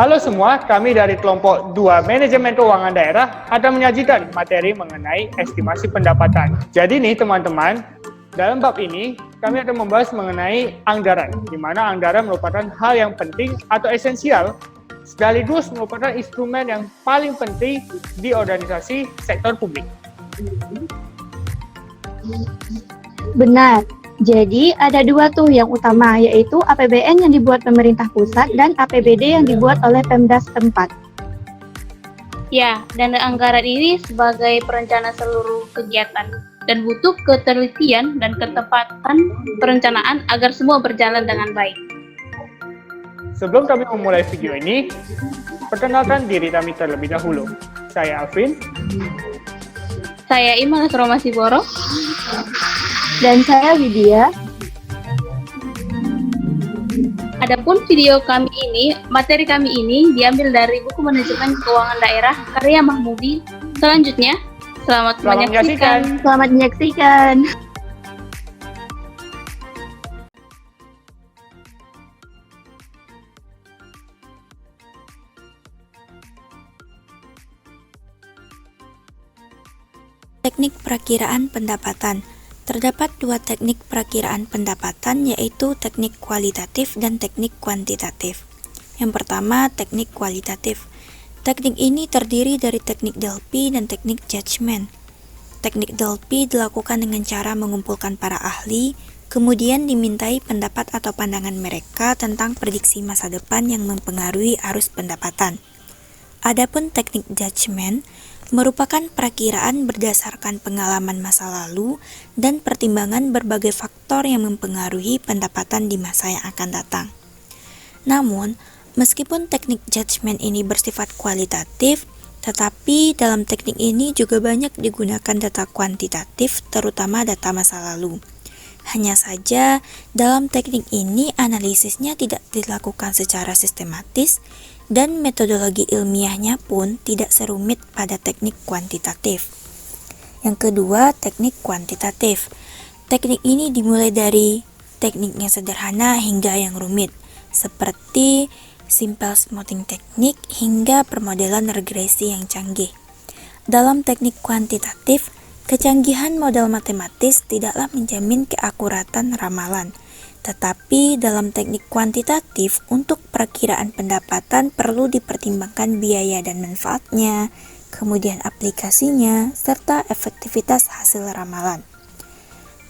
Halo semua, kami dari kelompok 2 Manajemen Keuangan Daerah akan menyajikan materi mengenai estimasi pendapatan. Jadi nih teman-teman, dalam bab ini kami akan membahas mengenai anggaran, di mana anggaran merupakan hal yang penting atau esensial sekaligus merupakan instrumen yang paling penting di organisasi sektor publik. Benar. Jadi ada dua tuh yang utama, yaitu APBN yang dibuat pemerintah pusat dan APBD yang dibuat oleh Pemda setempat. Ya, dana anggaran ini sebagai perencana seluruh kegiatan dan butuh ketelitian dan ketepatan perencanaan agar semua berjalan dengan baik. Sebelum kami memulai video ini, perkenalkan diri kami terlebih dahulu. Saya Alvin. Saya Iman Asromasi-Boro. Dan saya Widya. Adapun video kami ini, materi kami ini diambil dari buku Manajemen Keuangan Daerah karya Mahmudi. Selanjutnya, selamat menyaksikan. Selamat menyaksikan. Teknik perakiraan pendapatan. Terdapat dua teknik perakiraan pendapatan, yaitu teknik kualitatif dan teknik kuantitatif. Yang pertama, teknik kualitatif. Teknik ini terdiri dari teknik Delphi dan teknik judgment. Teknik Delphi dilakukan dengan cara mengumpulkan para ahli, kemudian dimintai pendapat atau pandangan mereka tentang prediksi masa depan yang mempengaruhi arus pendapatan. Adapun teknik judgment merupakan perakiraan berdasarkan pengalaman masa lalu dan pertimbangan berbagai faktor yang mempengaruhi pendapatan di masa yang akan datang. Namun, meskipun teknik judgment ini bersifat kualitatif, tetapi dalam teknik ini juga banyak digunakan data kuantitatif, terutama data masa lalu. Hanya saja, dalam teknik ini analisisnya tidak dilakukan secara sistematis, dan metodologi ilmiahnya pun tidak serumit pada teknik kuantitatif. Yang kedua, teknik kuantitatif. Teknik ini dimulai dari teknik yang sederhana hingga yang rumit, seperti simple smoothing teknik hingga permodelan regresi yang canggih. Dalam teknik kuantitatif, kecanggihan model matematis tidaklah menjamin keakuratan ramalan. Tetapi dalam teknik kuantitatif, untuk perakiraan pendapatan perlu dipertimbangkan biaya dan manfaatnya, kemudian aplikasinya, serta efektivitas hasil ramalan.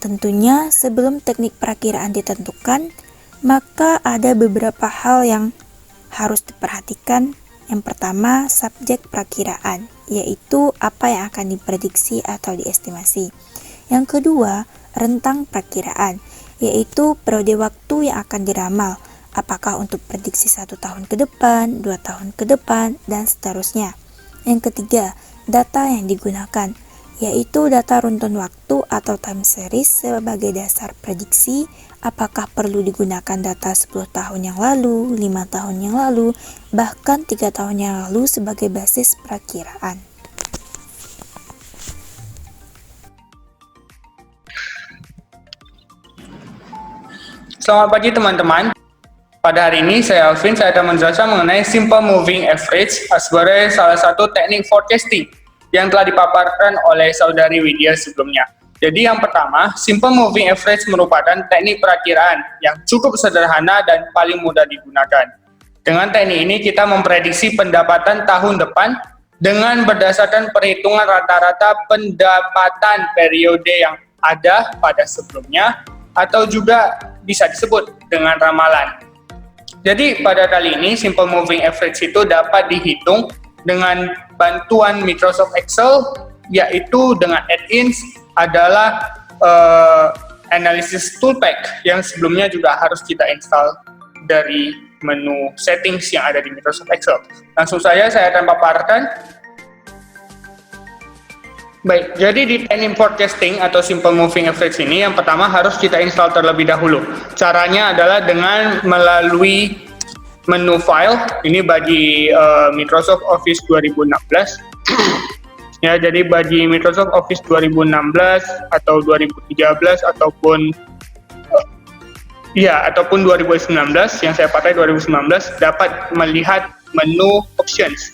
Tentunya sebelum teknik perakiraan ditentukan, maka ada beberapa hal yang harus diperhatikan. Yang pertama, subjek perakiraan, yaitu apa yang akan diprediksi atau diestimasi. Yang kedua, rentang perakiraan, yaitu periode waktu yang akan diramal, apakah untuk prediksi 1 tahun ke depan, 2 tahun ke depan, dan seterusnya. Yang ketiga, data yang digunakan, yaitu data runtun waktu atau time series sebagai dasar prediksi, apakah perlu digunakan data 10 tahun yang lalu, 5 tahun yang lalu, bahkan 3 tahun yang lalu sebagai basis perakiraan. Selamat pagi teman-teman. Pada hari ini saya Alvin, saya akan menjelaskan mengenai Simple Moving Average sebagai salah satu teknik forecasting yang telah dipaparkan oleh saudari Widya sebelumnya. Jadi yang pertama, Simple Moving Average merupakan teknik perakiraan yang cukup sederhana dan paling mudah digunakan. Dengan teknik ini kita memprediksi pendapatan tahun depan dengan berdasarkan perhitungan rata-rata pendapatan periode yang ada pada sebelumnya, atau juga bisa disebut dengan ramalan. Jadi pada kali ini Simple Moving Average itu dapat dihitung dengan bantuan Microsoft Excel, yaitu dengan add-ins adalah Analysis Toolpack yang sebelumnya juga harus kita install dari menu settings yang ada di Microsoft Excel. Langsung saja saya akan paparkan. Baik, jadi di teknik forecasting atau Simple Moving Average ini yang pertama harus kita install terlebih dahulu. Caranya adalah dengan melalui menu file, ini bagi Microsoft Office 2016. Ya, jadi bagi Microsoft Office 2016 atau 2013 ataupun 2019 yang saya pakai 2019 dapat melihat menu options.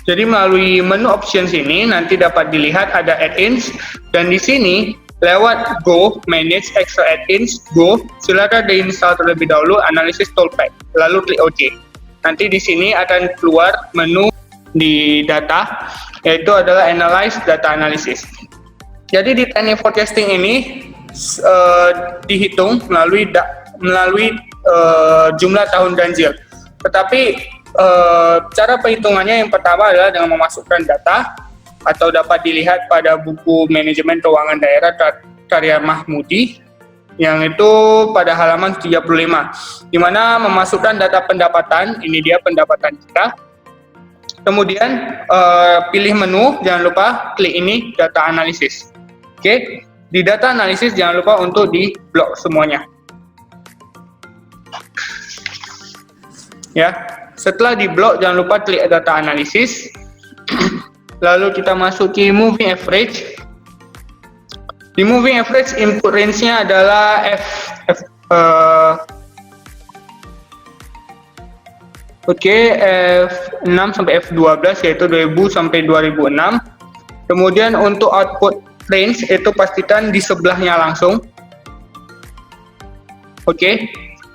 Jadi melalui menu options ini nanti dapat dilihat ada add-ins, dan di sini lewat Go, Manage Extra Add-ins, Go, silakan diinstal terlebih dahulu Analysis Toolpath, lalu klik OK. Nanti di sini akan keluar menu di data, yaitu adalah Analyze Data Analysis. Jadi di teknik forecasting ini dihitung melalui jumlah tahun ganjil. Tetapi cara perhitungannya yang pertama adalah dengan memasukkan data, atau dapat dilihat pada buku Manajemen Keuangan Daerah karya Mahmudi, yang itu pada halaman 35, di mana memasukkan data pendapatan. Ini dia pendapatan kita. Kemudian pilih menu, jangan lupa klik ini data analisis. Oke, di data analisis jangan lupa untuk di blok semuanya. Ya, setelah di blok jangan lupa klik data analisis. Lalu kita masuki moving average. Di moving average input range-nya adalah F6 sampai F12, yaitu 2000 sampai 2006. Kemudian untuk output range itu pastikan di sebelahnya langsung.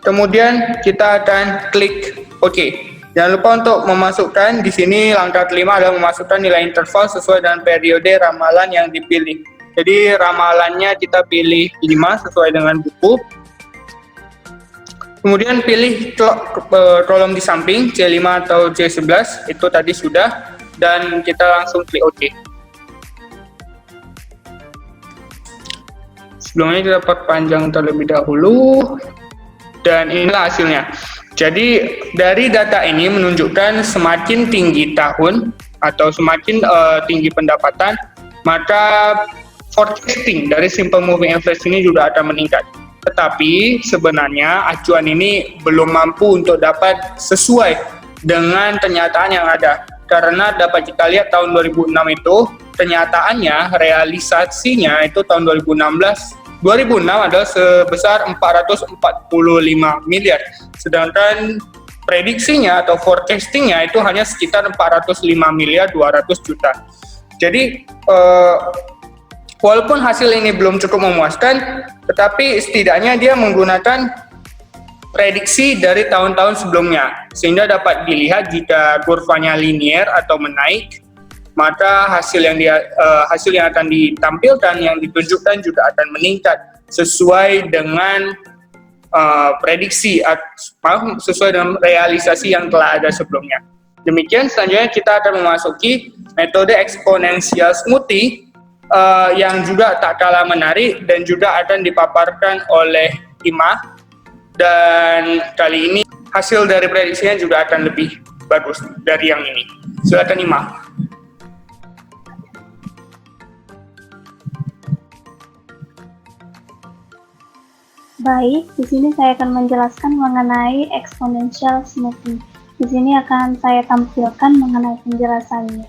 Kemudian kita akan klik OK. Jangan lupa untuk memasukkan di sini langkah kelima adalah memasukkan nilai interval sesuai dengan periode ramalan yang dipilih. Jadi ramalannya kita pilih 5 sesuai dengan buku. Kemudian pilih kolom di samping C5 atau C11, itu tadi sudah, dan kita langsung klik OK. Sebelumnya kita perpanjang terlebih dahulu, dan inilah hasilnya. Jadi dari data ini menunjukkan semakin tinggi tahun atau semakin tinggi pendapatan, maka forecasting dari simple moving average ini juga akan meningkat. Tetapi sebenarnya acuan ini belum mampu untuk dapat sesuai dengan kenyataan yang ada. Karena dapat kita lihat tahun 2006 itu kenyataannya, realisasinya itu tahun 2006 adalah sebesar 445 miliar. Sedangkan prediksinya atau forecastingnya itu hanya sekitar 405 miliar 200 juta. Jadi walaupun hasil ini belum cukup memuaskan, tetapi setidaknya dia menggunakan prediksi dari tahun-tahun sebelumnya, sehingga dapat dilihat jika kurvanya linier atau menaik, maka hasil yang akan ditampilkan, yang ditunjukkan juga akan meningkat sesuai dengan prediksi, sesuai dengan realisasi yang telah ada sebelumnya. Demikian, selanjutnya kita akan memasuki metode exponential smoothing yang juga tak kalah menarik dan juga akan dipaparkan oleh Ima, dan kali ini hasil dari prediksinya juga akan lebih bagus dari yang ini. Silakan Ima. Baik, di sini saya akan menjelaskan mengenai exponential smoothing. Di sini akan saya tampilkan mengenai penjelasannya.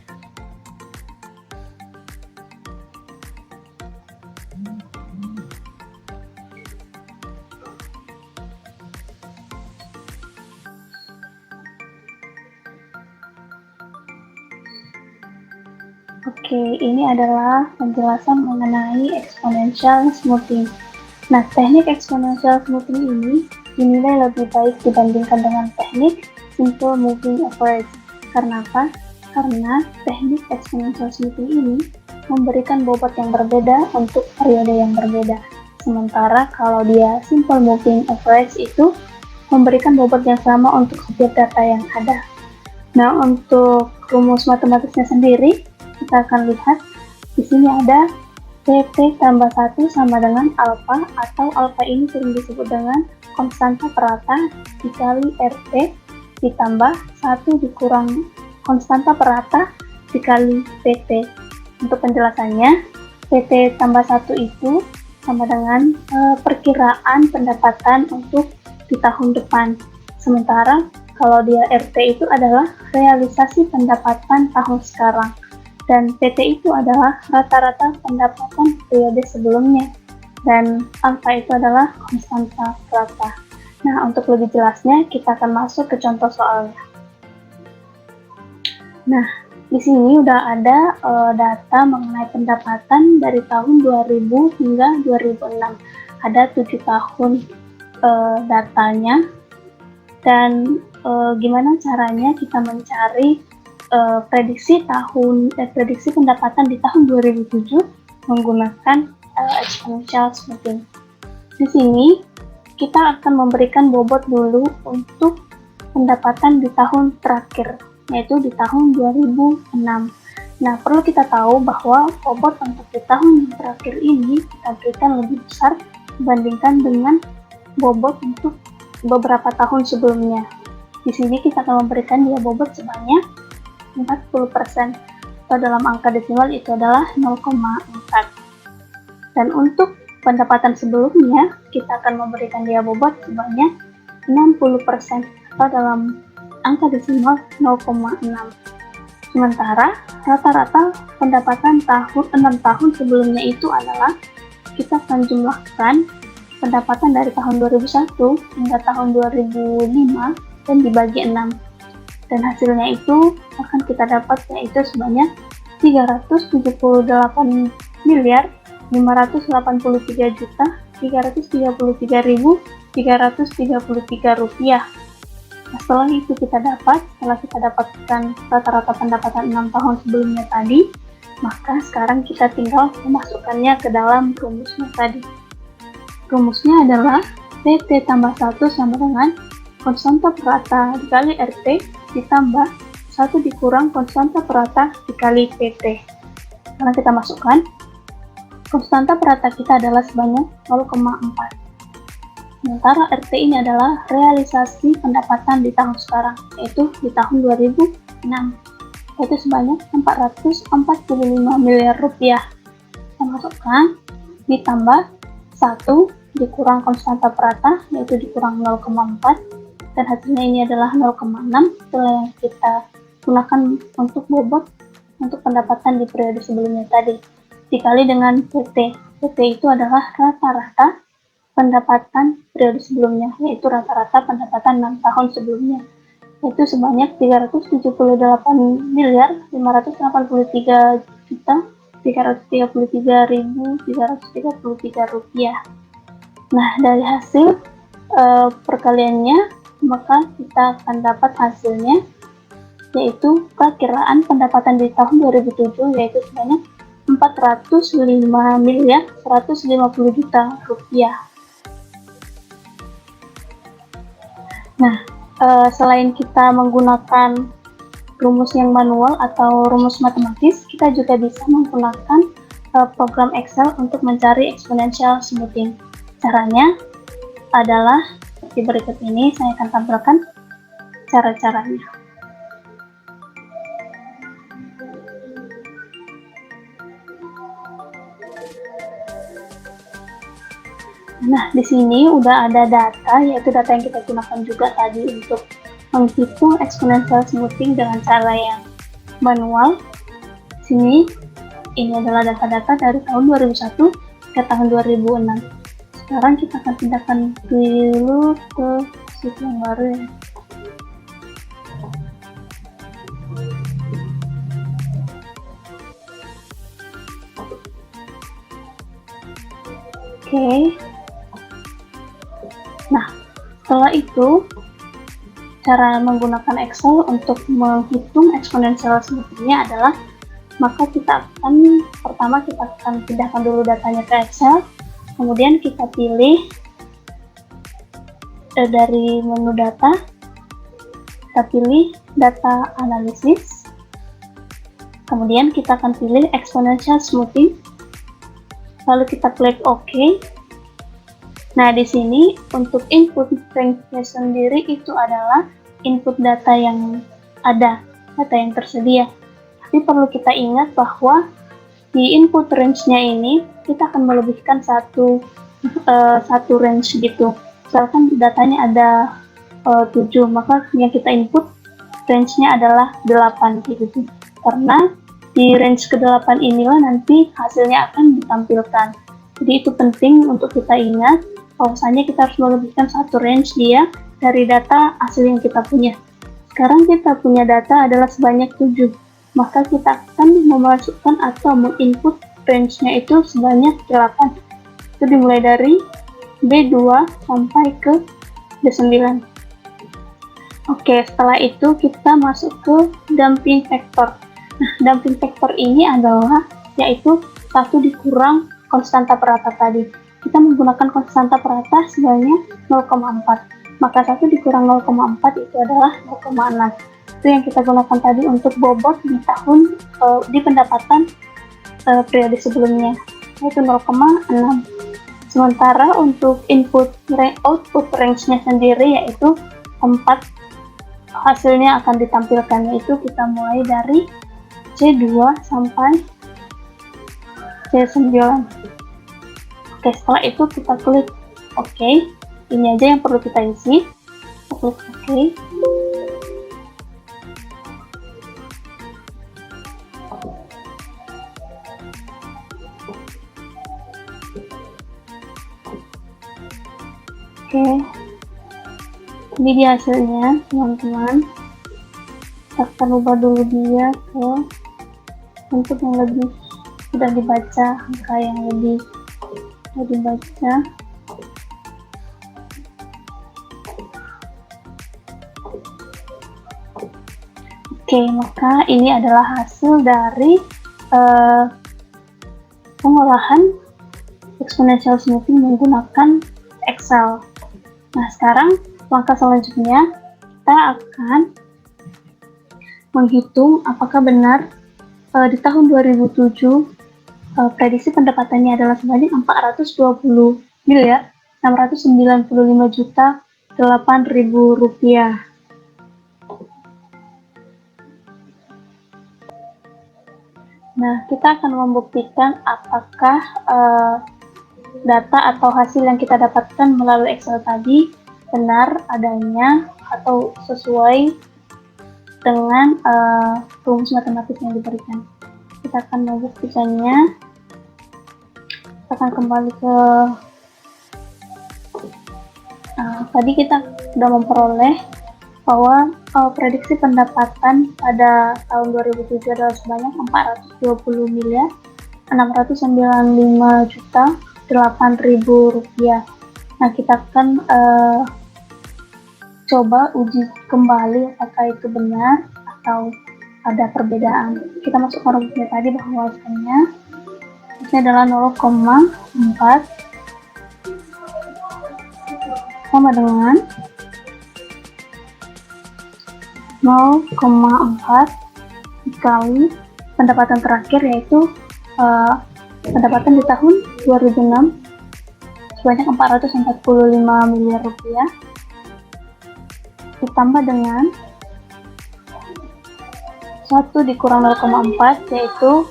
Oke, ini adalah penjelasan mengenai exponential smoothing. Nah, teknik exponential smoothing ini dinilai lebih baik dibandingkan dengan teknik simple moving average. Karena apa? Karena teknik exponential smoothing ini memberikan bobot yang berbeda untuk periode yang berbeda. Sementara kalau dia simple moving average itu memberikan bobot yang sama untuk setiap data yang ada. Nah, untuk rumus matematisnya sendiri, kita akan lihat di sini ada PT tambah 1 sama dengan alfa, atau alfa ini sering disebut dengan konstanta perata dikali RT ditambah 1 dikurang konstanta perata dikali PT. Untuk penjelasannya, PT tambah 1 itu sama dengan perkiraan pendapatan untuk di tahun depan. Sementara kalau dia RT itu adalah realisasi pendapatan tahun sekarang. Dan PT itu adalah rata-rata pendapatan periode sebelumnya, dan alfa itu adalah konstanta rata. Nah, Nah, untuk lebih jelasnya, kita akan masuk ke contoh soalnya. Nah, di sini udah ada data mengenai pendapatan dari tahun 2000 hingga 2006. Ada 7 tahun datanya, dan gimana caranya kita mencari prediksi pendapatan di tahun 2007 menggunakan exponential smoothing. Di sini kita akan memberikan bobot dulu untuk pendapatan di tahun terakhir, yaitu di tahun 2006. Nah, perlu kita tahu bahwa bobot untuk di tahun yang terakhir ini kita berikan lebih besar dibandingkan dengan bobot untuk beberapa tahun sebelumnya. Di sini kita akan memberikan dia bobot sebanyak 40%, atau dalam angka desimal itu adalah 0,4. Dan untuk pendapatan sebelumnya, kita akan memberikan dia bobot sebanyak 60%, atau dalam angka desimal 0,6. Sementara rata-rata pendapatan 6 tahun sebelumnya itu adalah kita akan jumlahkan pendapatan dari tahun 2001 hingga tahun 2005 dan dibagi 6. Dan hasilnya itu akan kita dapat yaitu sebanyak 378.583.333.333 rupiah. Nah, setelah kita dapatkan rata-rata pendapatan 6 tahun sebelumnya tadi, maka sekarang kita tinggal memasukkannya ke dalam rumusnya tadi. Rumusnya adalah PT tambah 1 sama dengan konstanta perata dikali RT ditambah 1 dikurang konstanta perata dikali PT. Karena kita masukkan, konstanta perata kita adalah sebanyak 0,4. Sementara RT ini adalah realisasi pendapatan di tahun sekarang, yaitu di tahun 2006, yaitu sebanyak 445 miliar rupiah. Kita masukkan, ditambah 1 dikurang konstanta perata, yaitu dikurang 0,4, dan hasilnya ini adalah 0,6, itulah yang kita gunakan untuk bobot untuk pendapatan di periode sebelumnya tadi, dikali dengan PT. PT itu adalah rata-rata pendapatan periode sebelumnya, yaitu rata-rata pendapatan 6 tahun sebelumnya, yaitu sebanyak 378.583.333.333 rupiah. Nah, dari hasil perkaliannya, maka kita akan dapat hasilnya, yaitu perkiraan pendapatan di tahun 2007 yaitu sebanyak 405.150 juta rupiah. Nah, selain kita menggunakan rumus yang manual atau rumus matematis, kita juga bisa menggunakan program Excel untuk mencari exponential smoothing. Caranya adalah seperti berikut ini, saya akan tampilkan cara-caranya. Nah, di sini udah ada data, yaitu data yang kita gunakan juga tadi untuk menghitung exponential smoothing dengan cara yang manual. Sini, ini adalah data-data dari tahun 2001 ke tahun 2006. Sekarang kita akan pindahkan dulu ke sheet yang baru ya. Oke. Nah, setelah itu, cara menggunakan Excel untuk menghitung exponential smoothing-nya adalah, maka pertama kita akan pindahkan dulu datanya ke Excel, kemudian kita pilih dari menu data, kita pilih data analisis, kemudian kita akan pilih exponential smoothing, lalu kita klik OK. Nah, di sini untuk input range-nya sendiri itu adalah input data yang ada, data yang tersedia. Tapi perlu kita ingat bahwa di input range-nya ini kita akan melebihkan satu range gitu. Misalkan datanya ada 7, maka yang kita input range-nya adalah 8 gitu. Karena di range ke-8 inilah nanti hasilnya akan ditampilkan. Jadi itu penting untuk kita ingat bahwasanya kita harus melebihkan satu range dia dari data asli yang kita punya. Sekarang kita punya data adalah sebanyak 7, maka kita akan memasukkan atau menginput range-nya itu sebanyak 8. Itu dimulai dari B2 sampai ke B9. Oke, setelah itu kita masuk ke damping vektor. Nah, damping vektor ini adalah yaitu 1 dikurang konstanta perata tadi. Kita menggunakan konstanta perata sebanyak 0,4. Maka 1 dikurang 0,4 itu adalah 0,6. Itu yang kita gunakan tadi untuk bobot di tahun di pendapatan periode sebelumnya, yaitu 0,6. Sementara untuk output range-nya sendiri yaitu 4 hasilnya akan ditampilkan, yaitu kita mulai dari C2 sampai C9. Oke, setelah itu kita klik OK. Ini aja yang perlu kita isi. Kita klik OK. Oke, ini dia hasilnya, teman-teman. Kita akan ubah dulu dia ke bentuk yang lebih mudah dibaca, angka yang lebih mudah dibaca. Oke, maka ini adalah hasil dari pengolahan exponential smoothing menggunakan Excel. Nah, sekarang langkah selanjutnya kita akan menghitung apakah benar di tahun 2007 prediksi pendapatannya adalah sebanyak 420 miliar 695 juta 8.000 rupiah. Nah, kita akan membuktikan apakah data atau hasil yang kita dapatkan melalui Excel tadi benar adanya atau sesuai dengan rumus matematis yang diberikan. Kita akan membuktikannya. Kita akan kembali ke tadi kita sudah memperoleh bahwa prediksi pendapatan pada tahun 2007 adalah sebanyak 420 miliar 695 juta 8.000 rupiah. Nah, kita akan coba uji kembali apakah itu benar atau ada perbedaan. Kita masukkan rumusnya tadi bahwasanya ini adalah 0,4 sama dengan 0,4 dikali pendapatan terakhir, yaitu pendapatan di tahun 2006 sebanyak 445 miliar rupiah ditambah dengan 1 dikurang 0,4 yaitu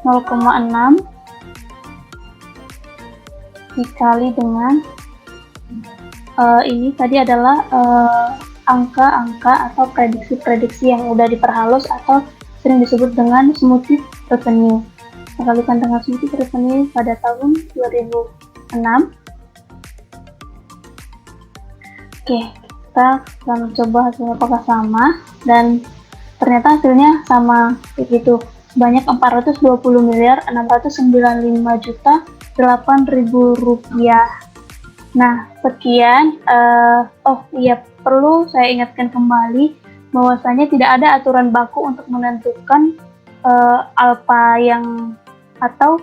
0,6 dikali dengan ini tadi adalah angka-angka atau prediksi-prediksi yang udah diperhalus atau sering disebut dengan smoothie revenue. Dikalikan dengan smoothie revenue pada tahun 2006. Oke, kita akan coba hasilnya apakah sama, dan ternyata hasilnya sama begitu, sebanyak 420 miliar 695 juta 8.000 rupiah. Nah, sekian. Perlu saya ingatkan kembali bahwasanya tidak ada aturan baku untuk menentukan alfa yang atau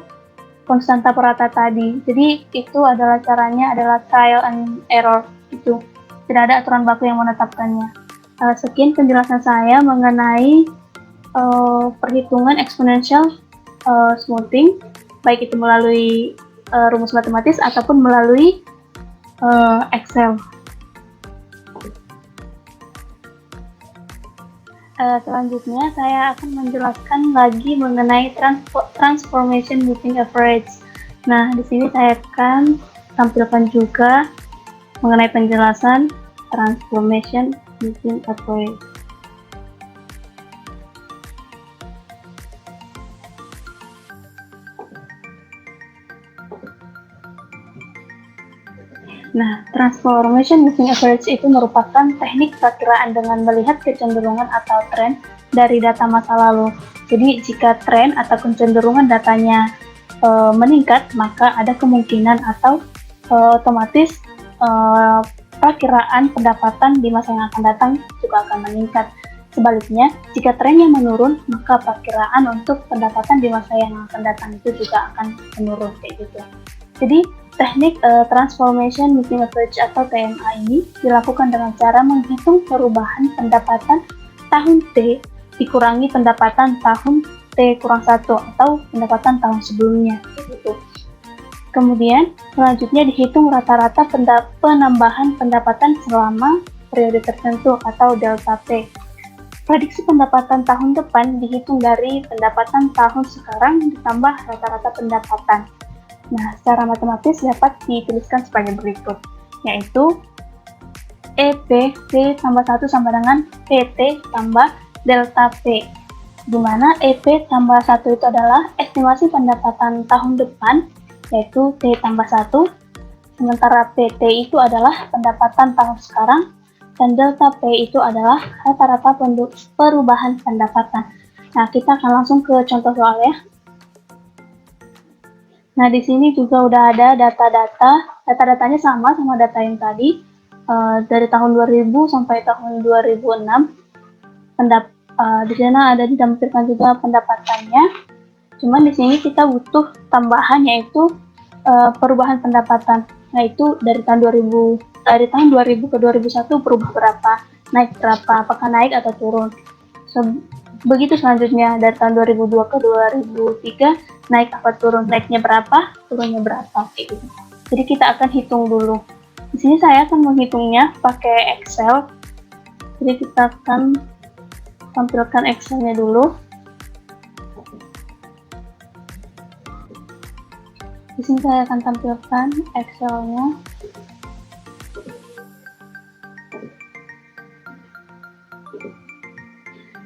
konstanta perata tadi. Jadi itu adalah caranya adalah trial and error itu. Tidak ada aturan baku yang menetapkannya. Sekian penjelasan saya mengenai perhitungan exponential smoothing, baik itu melalui rumus matematis ataupun melalui Excel. Selanjutnya saya akan menjelaskan lagi mengenai transformation moving average. Nah, di sini saya akan tampilkan juga mengenai penjelasan transformation moving average. Nah, transformation moving average itu merupakan teknik perakiraan dengan melihat kecenderungan atau tren dari data masa lalu. Jadi, jika tren atau kecenderungan datanya meningkat, maka ada kemungkinan atau otomatis perakiraan pendapatan di masa yang akan datang juga akan meningkat. Sebaliknya, jika trennya menurun, maka perakiraan untuk pendapatan di masa yang akan datang itu juga akan menurun kayak gitu. Jadi, teknik Transformation Moving Average atau TMA ini dilakukan dengan cara menghitung perubahan pendapatan tahun T dikurangi pendapatan tahun T kurang 1 atau pendapatan tahun sebelumnya. Gitu. Kemudian, selanjutnya dihitung rata-rata penambahan pendapatan selama periode tertentu atau delta P. Prediksi pendapatan tahun depan dihitung dari pendapatan tahun sekarang ditambah rata-rata pendapatan. Nah, secara matematis dapat dituliskan sebagai berikut, yaitu EP P tambah 1 sama dengan PT tambah delta P, di mana EP tambah 1 itu adalah estimasi pendapatan tahun depan, yaitu T tambah 1, sementara PT itu adalah pendapatan tahun sekarang, dan delta P itu adalah rata-rata perubahan pendapatan. Nah, kita akan langsung ke contoh soal ya. Nah, di sini juga udah ada data-datanya sama data yang tadi, dari tahun 2000 sampai tahun 2006. Di sana ada ditampilkan juga pendapatannya. Cuman di sini kita butuh tambahan, yaitu perubahan pendapatan. Nah, itu dari tahun 2000 ke 2001 berubah berapa, naik berapa, apakah naik atau turun. Begitu selanjutnya dari tahun 2002 ke 2003 naik apa turun, naiknya berapa, turunnya berapa kayak gitu. Jadi kita akan hitung dulu. Di sini saya akan menghitungnya pakai Excel. Jadi kita akan tampilkan Excelnya dulu. Di sini saya akan tampilkan Excelnya.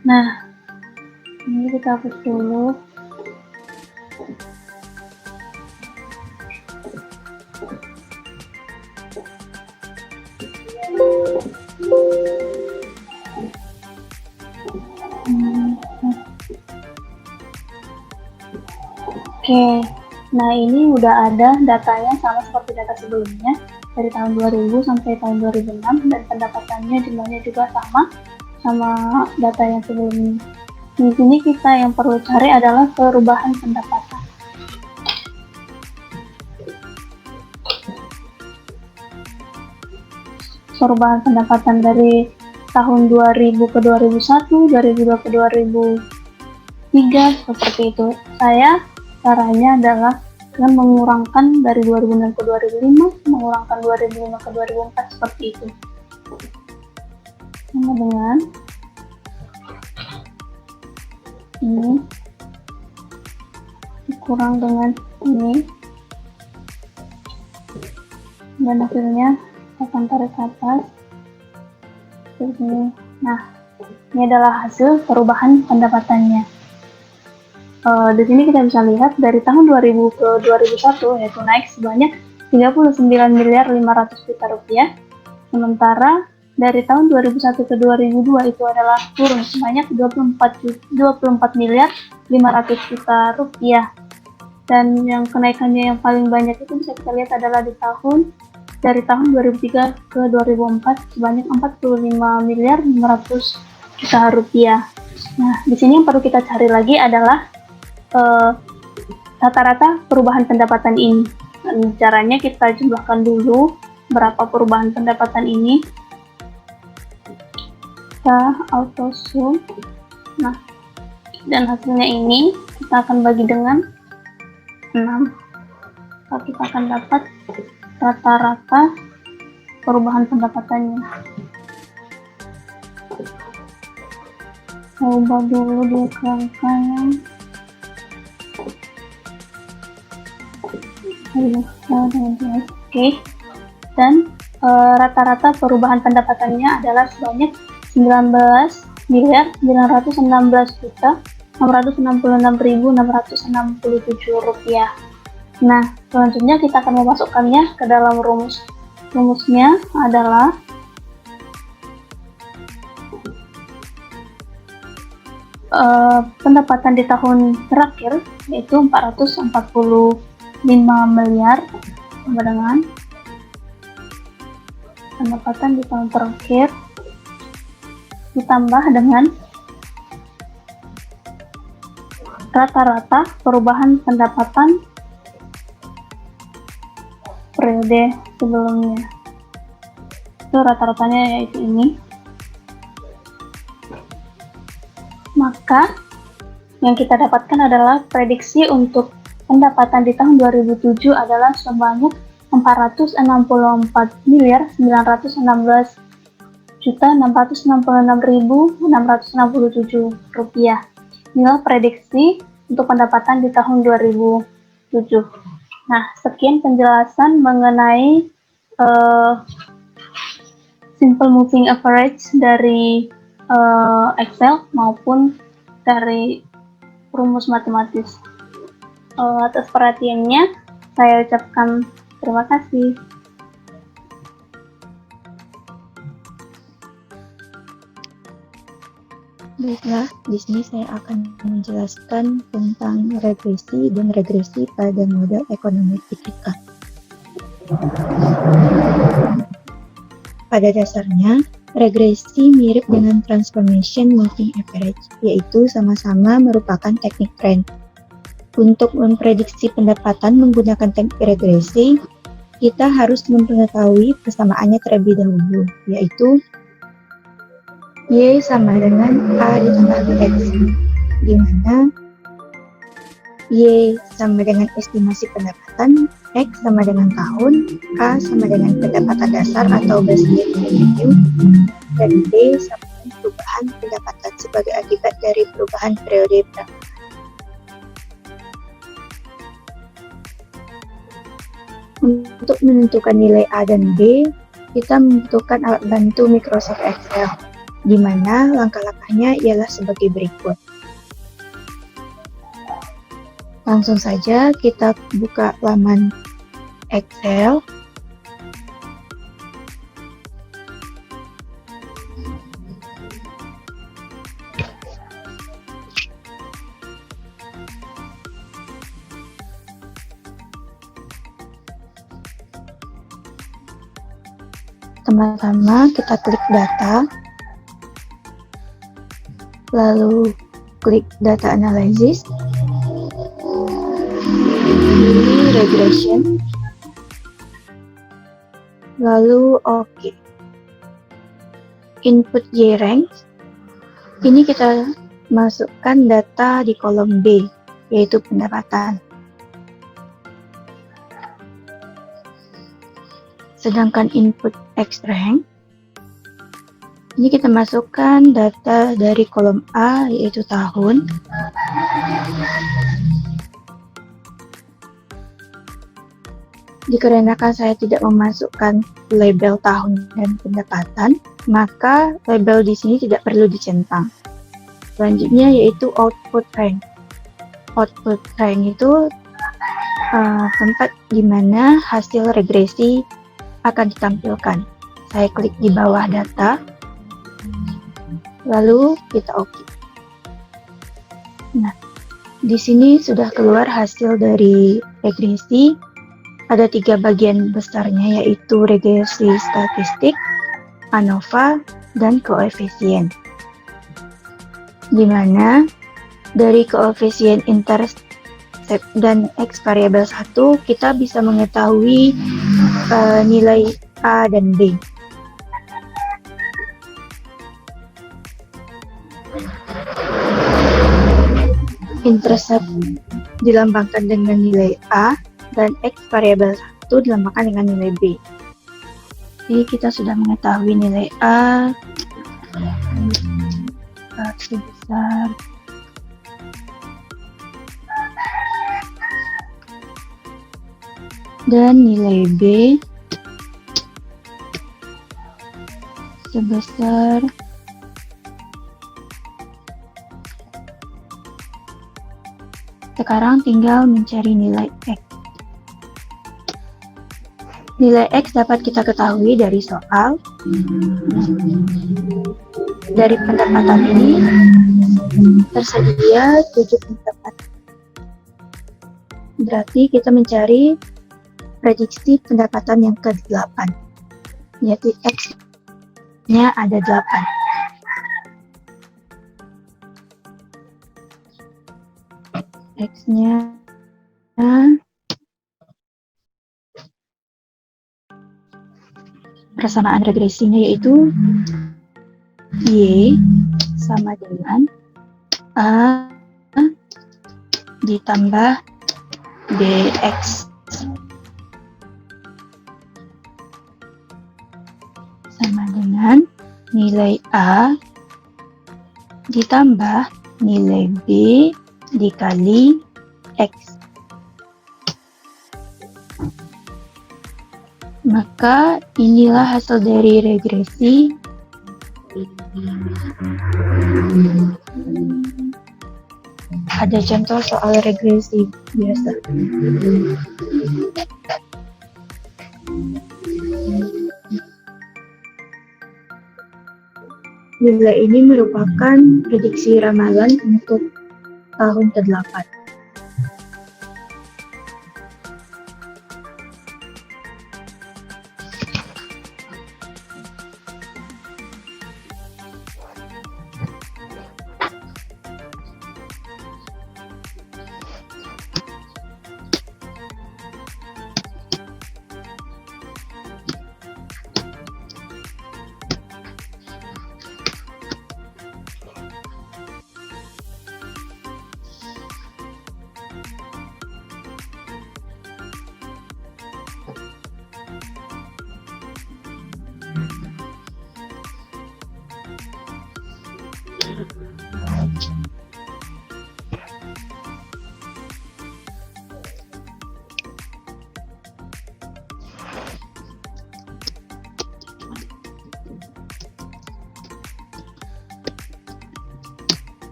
Nah, ini kita hapus dulu. Oke, nah ini udah ada datanya sama seperti data sebelumnya dari tahun 2000 sampai tahun 2006, dan pendapatannya jumlahnya juga sama data yang sebelumnya. Di sini kita yang perlu cari adalah perubahan pendapatan. Perubahan pendapatan dari tahun 2000 ke 2001, 2002 ke 2003, seperti itu. Caranya adalah dengan mengurangkan dari 2006 ke 2005, mengurangkan 2005 ke 2004, seperti itu. Sama dengan ini dikurang dengan ini, dan hasilnya akan tarik ke atas seperti ini. Nah, ini adalah hasil perubahan pendapatannya. Di sini kita bisa lihat dari tahun 2000 ke 2001 yaitu naik sebanyak 39.500 juta rupiah, sementara dari tahun 2001 ke 2002 itu adalah turun sebanyak 24.500 juta rupiah. Dan yang kenaikannya yang paling banyak itu bisa kita lihat adalah dari tahun 2003 ke 2004 sebanyak 45.500 juta rupiah. Nah, di sini yang perlu kita cari lagi adalah rata-rata perubahan pendapatan ini. Dan caranya kita jumlahkan dulu berapa perubahan pendapatan ini. Kita auto sum. Nah, dan hasilnya ini kita akan bagi dengan 6. Kita akan dapat rata-rata perubahan pendapatannya. Coba dulu di kerangkanya. Oke. Dan rata-rata perubahan pendapatannya adalah sebanyak 19.919.666.667 rupiah. Nah, selanjutnya kita akan memasukkannya ke dalam rumus. Rumusnya adalah pendapatan di tahun terakhir yaitu 445 miliar sama dengan pendapatan di tahun terakhir ditambah dengan rata-rata perubahan pendapatan periode sebelumnya. Itu rata-ratanya yaitu ini. Maka yang kita dapatkan adalah prediksi untuk pendapatan di tahun 2007 adalah sebanyak 464 miliar 916 juta 666.667 rupiah. Inilah prediksi untuk pendapatan di tahun 2007. Nah, sekian penjelasan mengenai simple moving average dari Excel maupun dari rumus matematis. Atas perhatiannya, saya ucapkan terima kasih. Baiklah, di sini saya akan menjelaskan tentang regresi dan regresi pada model ekonomi fisika. Pada dasarnya, regresi mirip dengan transformation moving average, yaitu sama-sama merupakan teknik tren. Untuk memprediksi pendapatan menggunakan teknik regresi, kita harus mengetahui persamaannya terlebih dahulu, yaitu Y sama dengan A ditambah X, di mana Y sama dengan estimasi pendapatan, X sama dengan tahun, A sama dengan pendapatan dasar atau basic revenue, dan D sama dengan perubahan pendapatan sebagai akibat dari perubahan periode pendapatan. Untuk menentukan nilai A dan B, kita membutuhkan alat bantu Microsoft Excel, di mana langkah-langkahnya ialah sebagai berikut. Langsung saja kita buka laman Excel. Pertama-tama kita klik data, lalu klik data analysis, pilih regression, lalu OK. Input Y-rank, ini kita masukkan data di kolom B, yaitu pendapatan. Sedangkan input X-rank, ini kita masukkan data dari kolom A, yaitu tahun. Dikarenakan saya tidak memasukkan label tahun dan pendapatan, maka label di sini tidak perlu dicentang. Selanjutnya yaitu output rank. Output rank itu tempat di mana hasil regresi akan ditampilkan. Saya klik di bawah data, lalu kita OK. Nah, di sini sudah keluar hasil dari regresi. Ada 3 bagian besarnya, yaitu regresi statistik, ANOVA, dan koefisien. Di mana dari koefisien intercept dan X variabel 1 kita bisa mengetahui nilai A dan B. Intercept dilambangkan dengan nilai A dan X variabel 1 dilambangkan dengan nilai B. Jadi kita sudah mengetahui nilai A sebesar dan nilai B sebesar sekarang tinggal mencari nilai X. Nilai X dapat kita ketahui dari soal. Dari pendapatan ini tersedia 7 pendapatan. Berarti kita mencari prediksi pendapatan yang ke-8, yaitu X-nya ada 8. X-nya persamaan regresinya yaitu Y sama dengan A ditambah BX sama dengan nilai A ditambah nilai B dikali X. Maka inilah hasil dari regresi ada contoh soal regresi biasa. Nilai ini merupakan prediksi ramalan untuk tahun ke-8.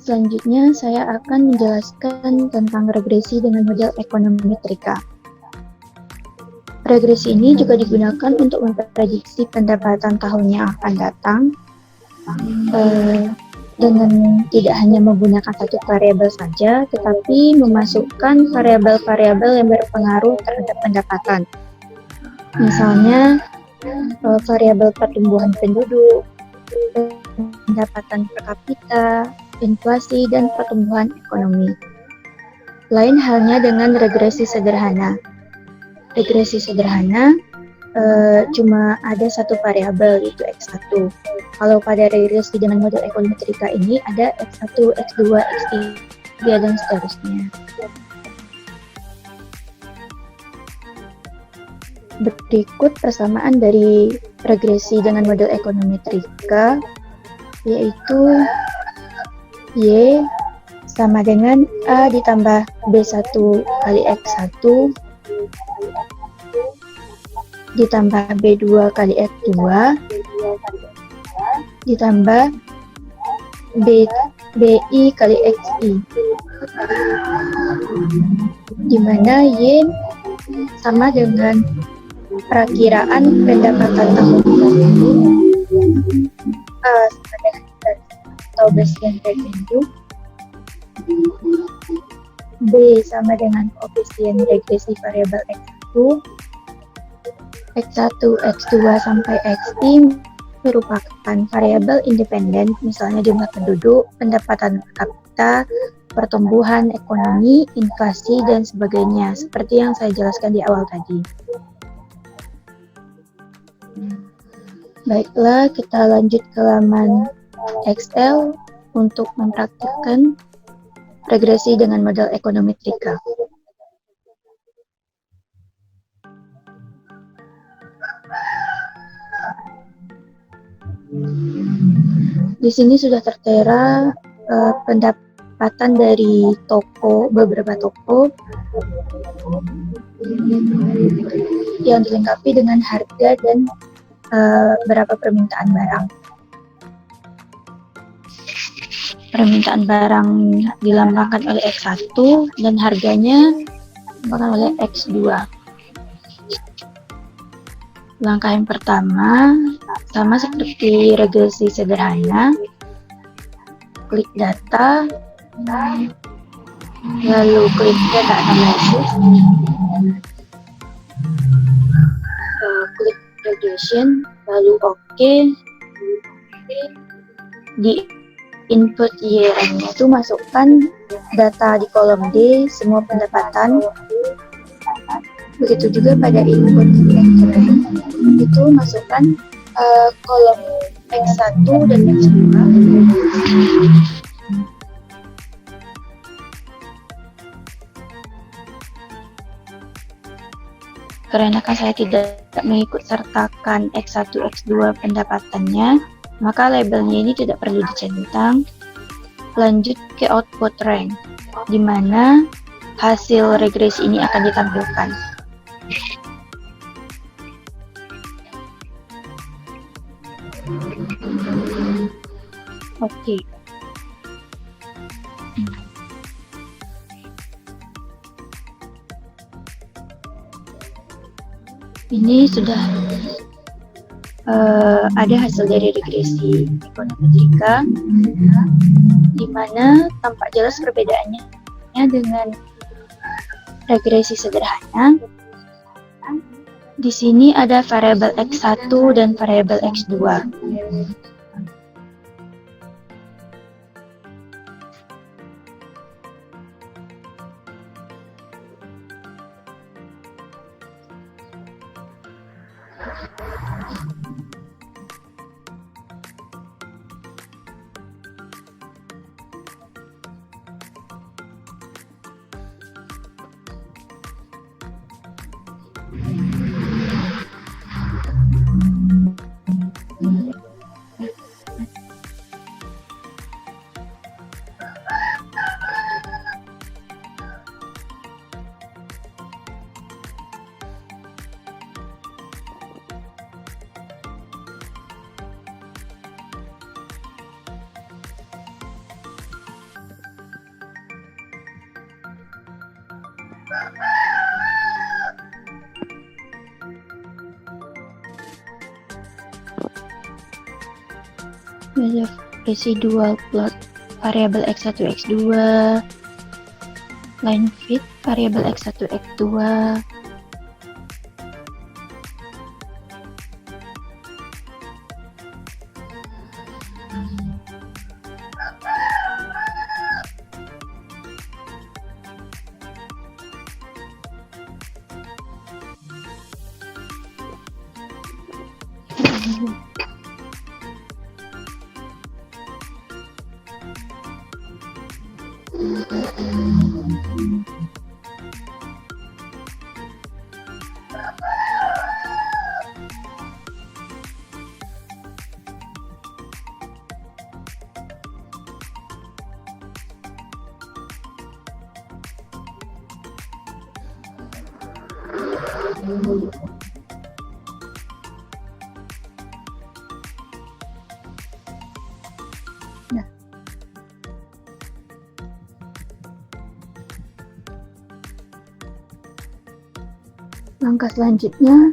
Selanjutnya, saya akan menjelaskan tentang regresi dengan model ekonometrika. Regresi ini juga digunakan untuk memprediksi pendapatan tahun yang akan datang dengan tidak hanya menggunakan satu variabel saja, tetapi memasukkan variabel-variabel yang berpengaruh terhadap pendapatan. Misalnya, variabel pertumbuhan penduduk, pendapatan per kapita, inflasi, dan pertumbuhan ekonomi. Lain halnya dengan regresi sederhana. Regresi sederhana cuma ada satu variabel, yaitu X1. Kalau pada regresi dengan model ekonometrika ini ada X1, X2, X3, dan seterusnya. Berikut persamaan dari regresi dengan model ekonometrika, yaitu Y sama dengan A ditambah B1 kali X1 ditambah B2 kali X2 ditambah BI kali XI, di mana Y sama dengan perakiraan pendapatan tahun lalu, A sama dengan atau Bayesian revenue, B sama dengan koefisien regresi variabel X1, X1, X2 sampai XI merupakan variabel independen, misalnya jumlah penduduk, pendapatan per kapita, pertumbuhan ekonomi, inflasi, dan sebagainya, seperti yang saya jelaskan di awal tadi. Baiklah, kita lanjut ke halaman Excel untuk mempraktikkan regresi dengan model ekonometrika. Di sini sudah tertera pendapatan dari beberapa toko yang dilengkapi dengan harga dan berapa permintaan barang. Permintaan barang dilambangkan oleh X1 dan harganya dilambangkan oleh X2. Langkah yang pertama, sama seperti regresi sederhana, klik data, lalu klik data analysis, klik regression, lalu OK. Di input year-nya itu masukkan data di kolom D, semua pendapatan. Begitu juga pada input X3 itu masukkan kolom X1 dan X2. Karena saya tidak mengikut sertakan X1, X2 pendapatannya, maka labelnya ini tidak perlu dicentang. Lanjut ke output rank, di mana hasil regresi ini akan ditampilkan. Oke. Ini sudah ada hasil dari regresi ekonometrika, di mana tampak jelas perbedaannya dengan regresi sederhana. Di sini ada variabel X1 dan variabel X2. Ada residual plot variabel X1, X2, line fit variabel X1, X2, Langkah selanjutnya,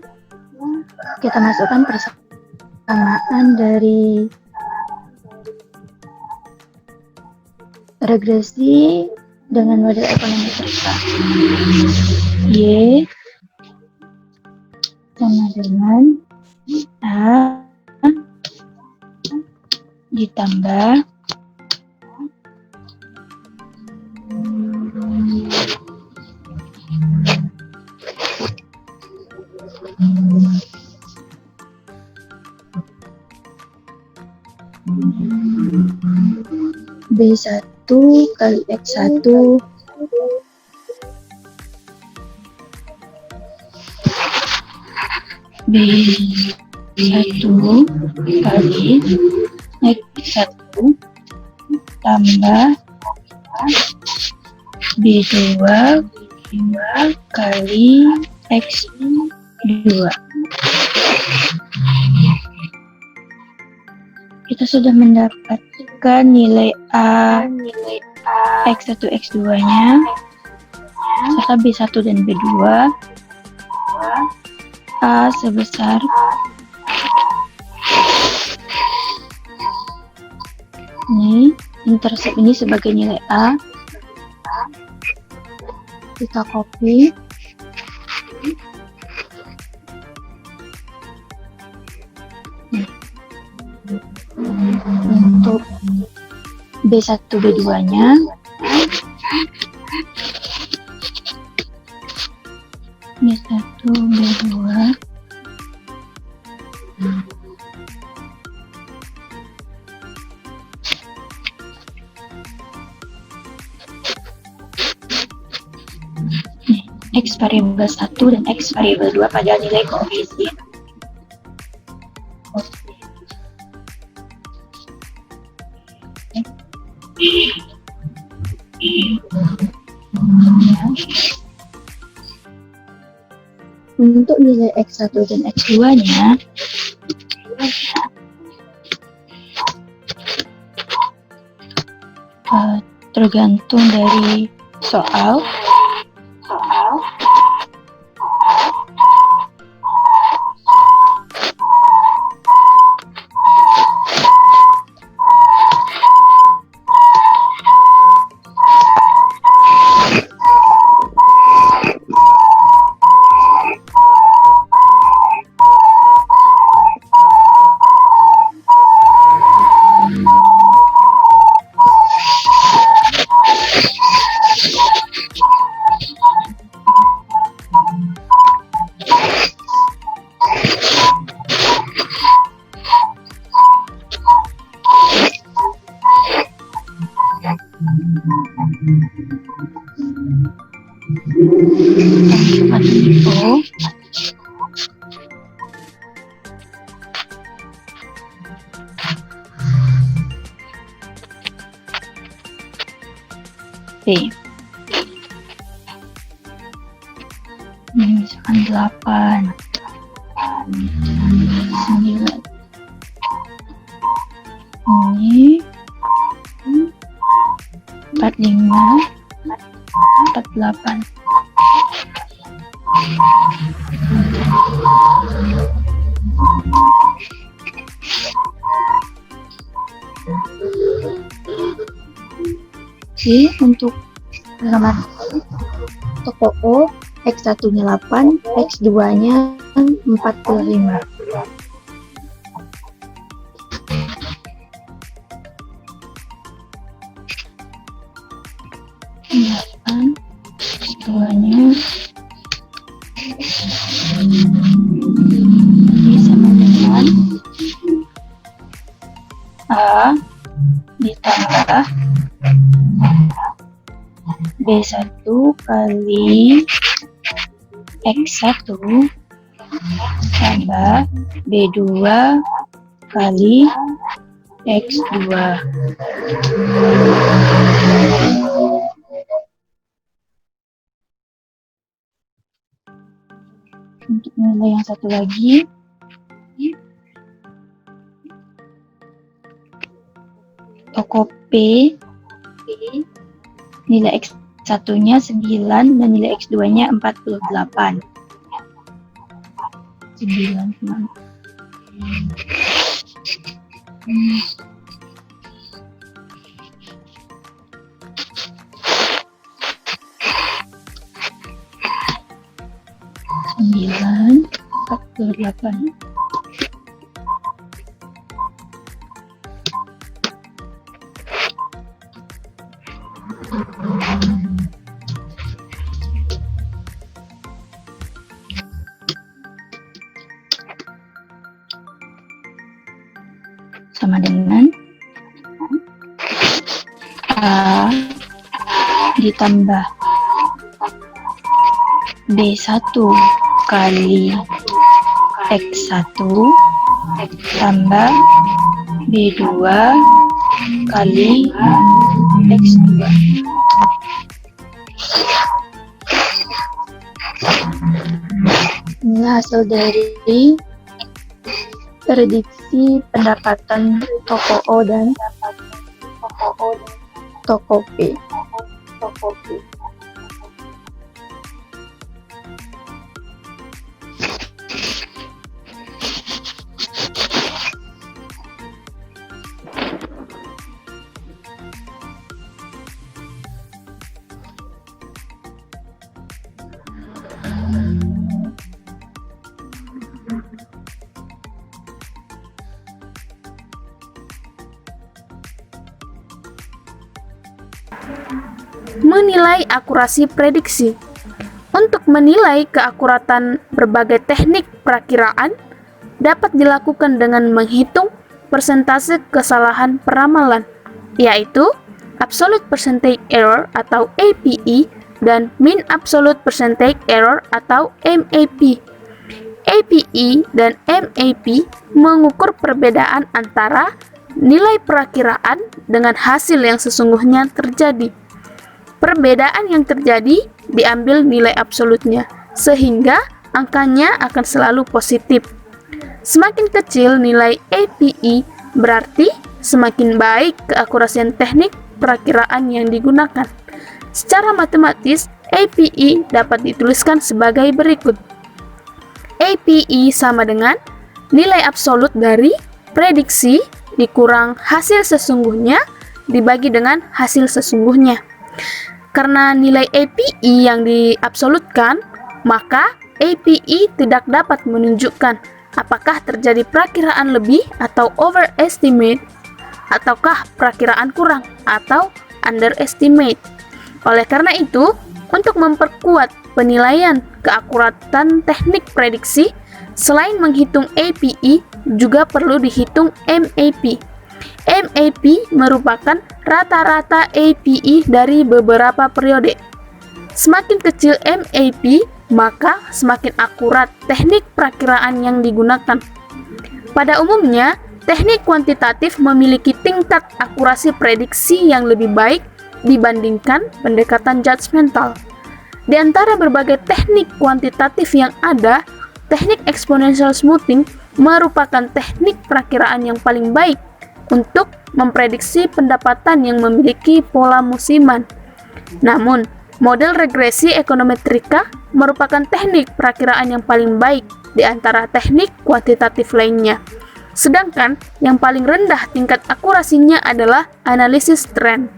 kita masukkan persamaan dari regresi dengan model ekonometrika. Y sama dengan A ditambah B1 kali X1 B 1 kali X1 tambah B2 kali X2. Kita sudah mendapatkan nilai A X1, X2-nya, serta B1 dan B2. A sebesar ini, intercept ini sebagai nilai A. Kita copy. Untuk B1, B2-nya, B1, B2, X variabel 1 dan X variabel 2 pada nilai koefisien. Untuk nilai X1 dan X2-nya, tergantung dari soal. B. Ini misalkan 8, 9. Ini 45, 48. Oke, untuk alamat toko O, X1-nya 8, X2-nya 45. X2-nya ini sama dengan A ditambah B1 kali X1 tambah B2 kali X2. Untuk nilai yang satu lagi, toko P, nilai X1-nya 9 dan nilai X2-nya 48. 9. Sembilan, 48. Sama dengan A ditambah B1 kali X1 tambah B2 kali X2. Inilah hasil dari prediksi pendapatan toko O dan toko P. Menilai akurasi prediksi. Untuk menilai keakuratan berbagai teknik perakiraan dapat dilakukan dengan menghitung persentase kesalahan peramalan, yaitu Absolute Percentage Error atau APE dan Mean Absolute Percentage Error atau MAP. APE dan MAP mengukur perbedaan antara nilai perakiraan dengan hasil yang sesungguhnya terjadi. Perbedaan yang terjadi diambil nilai absolutnya, sehingga angkanya akan selalu positif. Semakin kecil nilai APE, berarti semakin baik keakurasian teknik perakiraan yang digunakan. Secara matematis, APE dapat dituliskan sebagai berikut. APE sama dengan nilai absolut dari prediksi dikurang hasil sesungguhnya dibagi dengan hasil sesungguhnya. Karena nilai APE yang diabsolutkan, maka APE tidak dapat menunjukkan apakah terjadi perakiraan lebih atau overestimate, ataukah perakiraan kurang atau underestimate. Oleh karena itu, untuk memperkuat penilaian keakuratan teknik prediksi, selain menghitung APE, juga perlu dihitung MAP. MAP merupakan rata-rata APE dari beberapa periode. Semakin kecil MAP, maka semakin akurat teknik perakiraan yang digunakan. Pada umumnya, teknik kuantitatif memiliki tingkat akurasi prediksi yang lebih baik dibandingkan pendekatan judgmental. Di antara berbagai teknik kuantitatif yang ada, teknik exponential smoothing merupakan teknik perakiraan yang paling baik untuk memprediksi pendapatan yang memiliki pola musiman. Namun, model regresi ekonometrika merupakan teknik perakiraan yang paling baik di antara teknik kuantitatif lainnya. Sedangkan yang paling rendah tingkat akurasinya adalah analisis tren.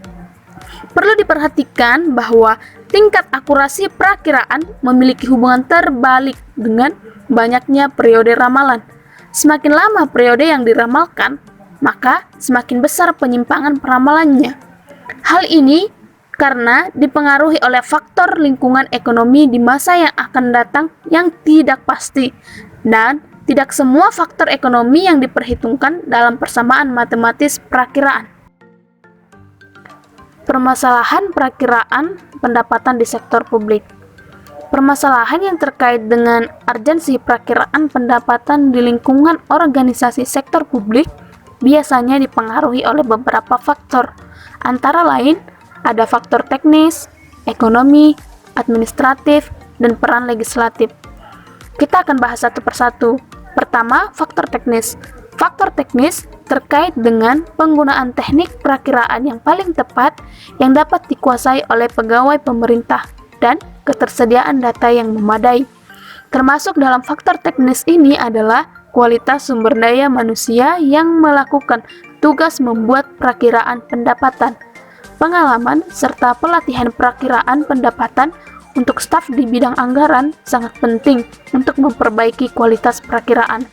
Perlu diperhatikan bahwa tingkat akurasi perakiraan memiliki hubungan terbalik dengan banyaknya periode ramalan. Semakin lama periode yang diramalkan, maka semakin besar penyimpangan peramalannya. Hal ini karena dipengaruhi oleh faktor lingkungan ekonomi di masa yang akan datang yang tidak pasti, dan tidak semua faktor ekonomi yang diperhitungkan dalam persamaan matematis perakiraan. Permasalahan perakiraan pendapatan di sektor publik. Permasalahan yang terkait dengan urgensi perakiraan pendapatan di lingkungan organisasi sektor publik biasanya dipengaruhi oleh beberapa faktor, antara lain ada faktor teknis, ekonomi, administratif, dan peran legislatif. Kita akan bahas satu persatu. Pertama, faktor teknis. Faktor teknis terkait dengan penggunaan teknik perakiraan yang paling tepat yang dapat dikuasai oleh pegawai pemerintah dan ketersediaan data yang memadai. Termasuk dalam faktor teknis ini adalah kualitas sumber daya manusia yang melakukan tugas membuat perakiraan pendapatan, pengalaman, serta pelatihan perakiraan pendapatan untuk staf di bidang anggaran sangat penting untuk memperbaiki kualitas perakiraan.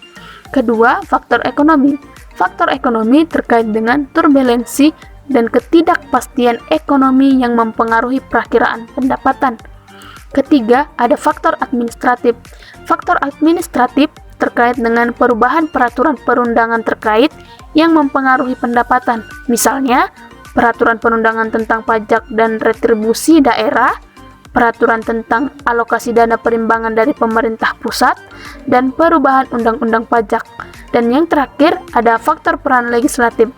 Kedua, faktor ekonomi. Faktor ekonomi terkait dengan turbulensi dan ketidakpastian ekonomi yang mempengaruhi perakiraan pendapatan. Ketiga, ada faktor administratif. Faktor administratif terkait dengan perubahan peraturan perundangan terkait yang mempengaruhi pendapatan. Misalnya, peraturan perundangan tentang pajak dan retribusi daerah, peraturan tentang alokasi dana perimbangan dari pemerintah pusat, dan perubahan undang-undang pajak. Dan yang terakhir ada faktor peran legislatif.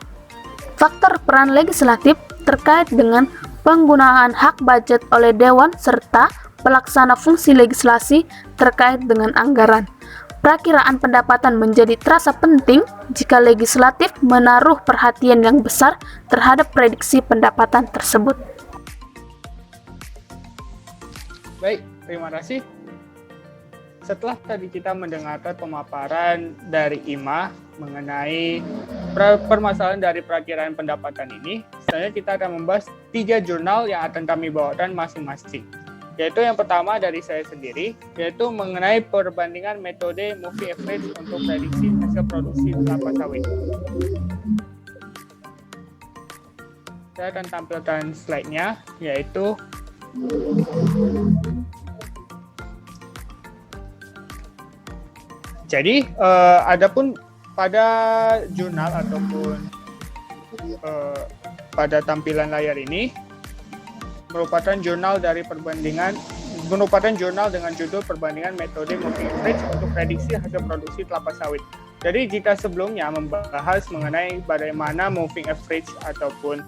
Faktor peran legislatif terkait dengan penggunaan hak budget oleh Dewan serta pelaksana fungsi legislasi terkait dengan anggaran. Perakiraan pendapatan menjadi terasa penting jika legislatif menaruh perhatian yang besar terhadap prediksi pendapatan tersebut. Baik, terima kasih. Setelah tadi kita mendengarkan pemaparan dari IMA mengenai permasalahan dari perakiraan pendapatan ini, selanjutnya kita akan membahas 3 jurnal yang akan kami bawakan masing-masing. Yaitu yang pertama dari saya sendiri, yaitu mengenai perbandingan metode moving average untuk prediksi hasil produksi kelapa sawit. Saya akan tampilkan slide-nya, yaitu jadi adapun pada jurnal ataupun pada tampilan layar ini merupakan jurnal dengan judul perbandingan metode moving average untuk prediksi hasil produksi kelapa sawit. Jadi jika sebelumnya membahas mengenai bagaimana moving average ataupun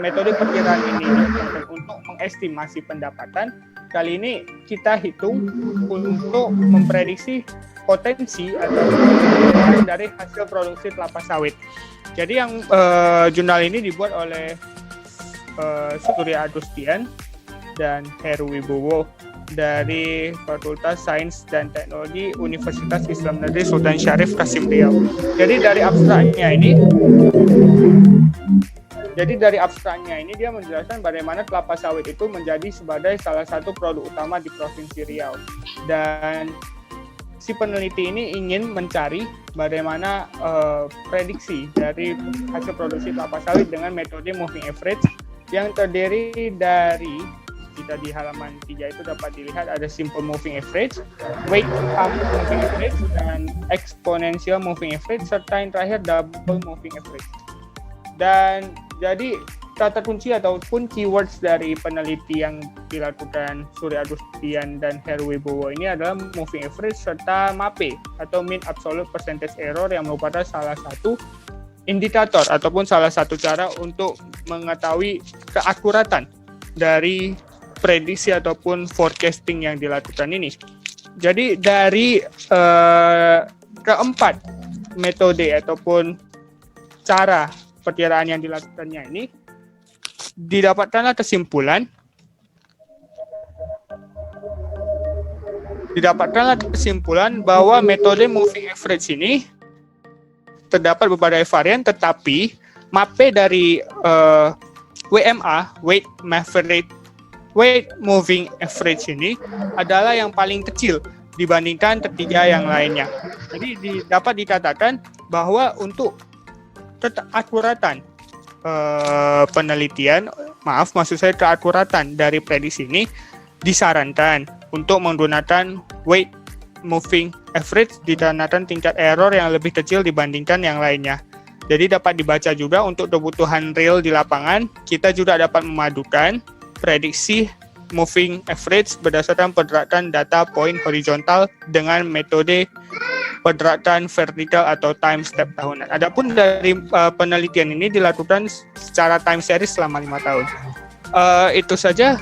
metode perkiraan ini digunakan untuk mengestimasi pendapatan, kali ini kita hitung untuk memprediksi potensi atau dari hasil produksi kelapa sawit. Jadi yang jurnal ini dibuat oleh Surya Agustian dan Heru Wibowo dari Fakultas Sains dan Teknologi Universitas Islam Negeri Sultan Syarif Qasim Riau. Jadi dari abstraknya ini dia menjelaskan bagaimana kelapa sawit itu menjadi sebagai salah satu produk utama di Provinsi Riau. Dan si peneliti ini ingin mencari bagaimana prediksi dari hasil produksi kelapa sawit dengan metode moving average yang terdiri dari, kita di halaman 3 itu dapat dilihat ada simple moving average, weight up moving average, dan exponential moving average, serta yang terakhir double moving average. Dan jadi kata kunci ataupun keywords dari peneliti yang dilakukan Surya Agustian dan Heru Wibowo ini adalah moving average serta MAPE atau mean absolute percentage error, yang merupakan salah satu indikator ataupun salah satu cara untuk mengetahui keakuratan dari prediksi ataupun forecasting yang dilakukan ini. Jadi dari keempat metode ataupun cara perkiraan yang dilakukannya ini, didapatkanlah kesimpulan bahwa metode moving average ini terdapat berbagai varian, tetapi MAPE dari WMA, weight moving average ini adalah yang paling kecil dibandingkan ketiga yang lainnya. Jadi dapat dikatakan bahwa untuk keakuratan keakuratan dari prediksi ini disarankan untuk menggunakan weight moving average dikarenakan tingkat error yang lebih kecil dibandingkan yang lainnya. Jadi dapat dibaca juga untuk kebutuhan real di lapangan, kita juga dapat memadukan prediksi moving average berdasarkan pergerakan data point horizontal dengan metode pergerakan vertikal atau time step tahunan. Adapun dari penelitian ini dilakukan secara time series selama 5 tahun. Itu saja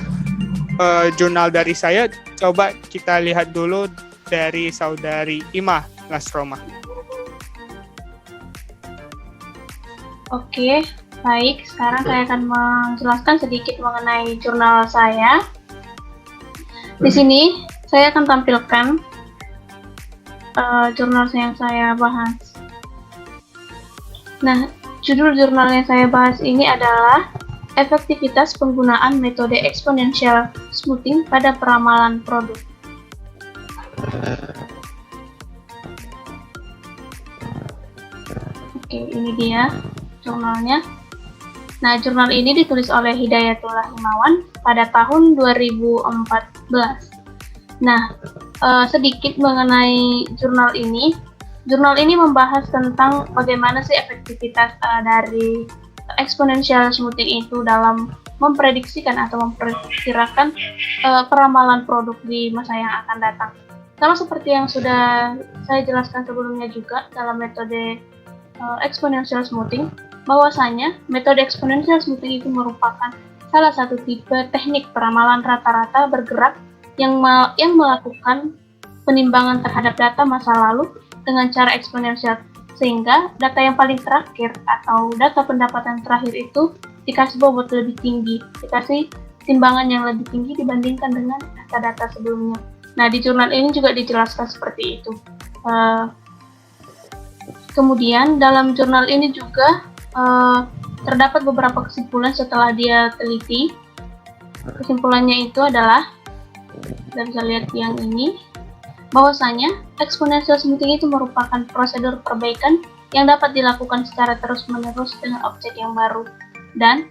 jurnal dari saya. Coba kita lihat dulu dari saudari Ima Lasroma. Oke, baik. Sekarang saya akan menjelaskan sedikit mengenai jurnal saya. Di sini saya akan tampilkan jurnal yang saya bahas. Nah, judul jurnal yang saya bahas ini adalah efektivitas penggunaan metode exponential smoothing pada peramalan produk. Oke, ini dia jurnalnya. Nah, jurnal ini ditulis oleh Hidayatullah Himawan pada tahun 2014. Nah, sedikit mengenai jurnal ini. Jurnal ini membahas tentang bagaimana sih efektivitas dari exponential smoothing itu dalam memprediksikan atau memperkirakan peramalan produk di masa yang akan datang. Sama seperti yang sudah saya jelaskan sebelumnya juga dalam metode exponential smoothing, bahwasanya metode exponential smoothing itu merupakan salah satu tipe teknik peramalan rata-rata bergerak yang melakukan penimbangan terhadap data masa lalu dengan cara eksponensial, sehingga data yang paling terakhir atau data pendapatan terakhir itu dikasih bobot lebih tinggi, dikasih timbangan yang lebih tinggi dibandingkan dengan data-data sebelumnya. Nah, di jurnal ini juga dijelaskan seperti itu. Kemudian dalam jurnal ini juga terdapat beberapa kesimpulan setelah dia teliti. Kesimpulannya itu adalah, kita bisa lihat yang ini, bahwasanya exponential smoothing itu merupakan prosedur perbaikan yang dapat dilakukan secara terus-menerus dengan objek yang baru. Dan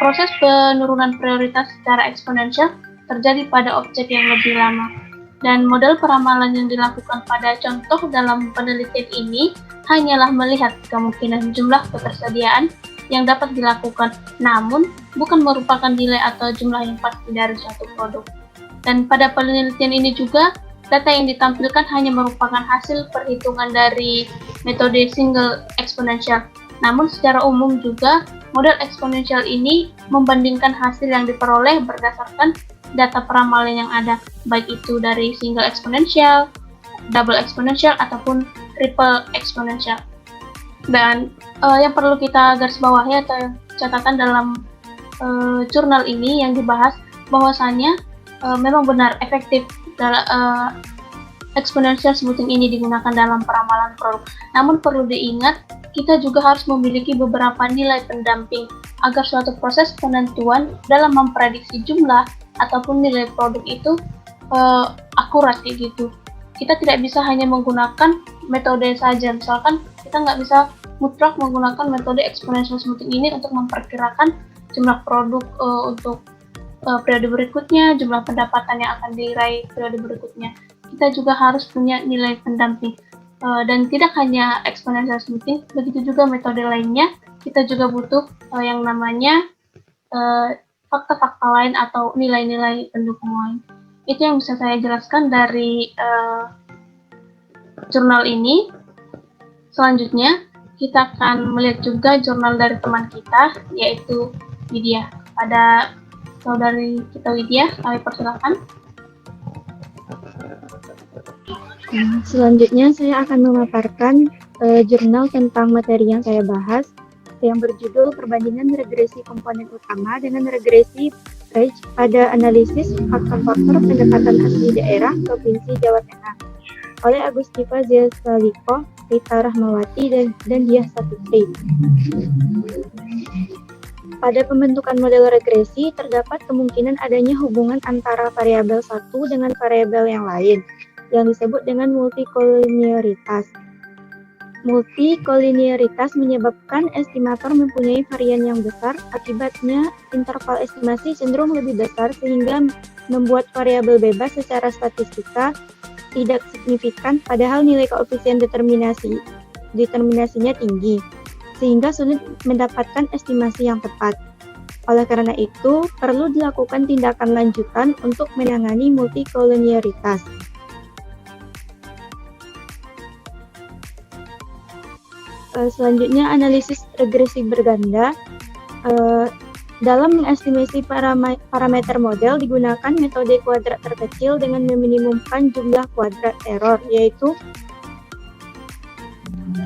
proses penurunan prioritas secara eksponensial terjadi pada objek yang lebih lama. Dan model peramalan yang dilakukan pada contoh dalam penelitian ini hanyalah melihat kemungkinan jumlah ketersediaan yang dapat dilakukan, namun bukan merupakan nilai atau jumlah yang pasti dari suatu produk. Dan pada penelitian ini juga, data yang ditampilkan hanya merupakan hasil perhitungan dari metode single exponential. Namun secara umum juga, model eksponensial ini membandingkan hasil yang diperoleh berdasarkan data peramalan yang ada, baik itu dari single exponential, double exponential, ataupun triple exponential. Dan yang perlu kita garis bawahi atau catatan dalam jurnal ini yang dibahas, bahwasanya memang benar efektif exponential smoothing ini digunakan dalam peramalan produk. Namun perlu diingat, kita juga harus memiliki beberapa nilai pendamping agar suatu proses penentuan dalam memprediksi jumlah ataupun nilai produk itu akurat gitu. Kita tidak bisa hanya menggunakan metode saja, misalkan kita nggak bisa mutlak menggunakan metode exponential smoothing ini untuk memperkirakan jumlah produk untuk periode berikutnya, jumlah pendapatan yang akan diraih periode berikutnya. Kita juga harus punya nilai pendamping. Dan tidak hanya exponential smoothing, begitu juga metode lainnya, kita juga butuh yang namanya fakta-fakta lain atau nilai-nilai pendukung lain. Itu yang bisa saya jelaskan dari jurnal ini. Selanjutnya, kita akan melihat juga jurnal dari teman kita, yaitu Widya. Pada saudari kita Widya, kami persilakan. Selanjutnya saya akan memaparkan jurnal tentang materi yang saya bahas yang berjudul Perbandingan Regresi Komponen Utama dengan Regresi range pada Analisis Faktor-Faktor Pendapatan Asli Daerah Provinsi Jawa Tengah oleh Agustiva Ziasaliko, Rita Rahmawati, dan Diah Saputri. Pada pembentukan model regresi, terdapat kemungkinan adanya hubungan antara variabel satu dengan variabel yang lain, yang disebut dengan multikolinearitas. Multikolinearitas menyebabkan estimator mempunyai varian yang besar, akibatnya interval estimasi cenderung lebih besar sehingga membuat variabel bebas secara statistika tidak signifikan padahal nilai koefisien determinasinya tinggi, sehingga sulit mendapatkan estimasi yang tepat. Oleh karena itu, perlu dilakukan tindakan lanjutan untuk menangani multikolinearitas. Selanjutnya, analisis regresi berganda. Dalam mengestimasi parameter model digunakan metode kuadrat terkecil dengan meminimumkan jumlah kuadrat error, yaitu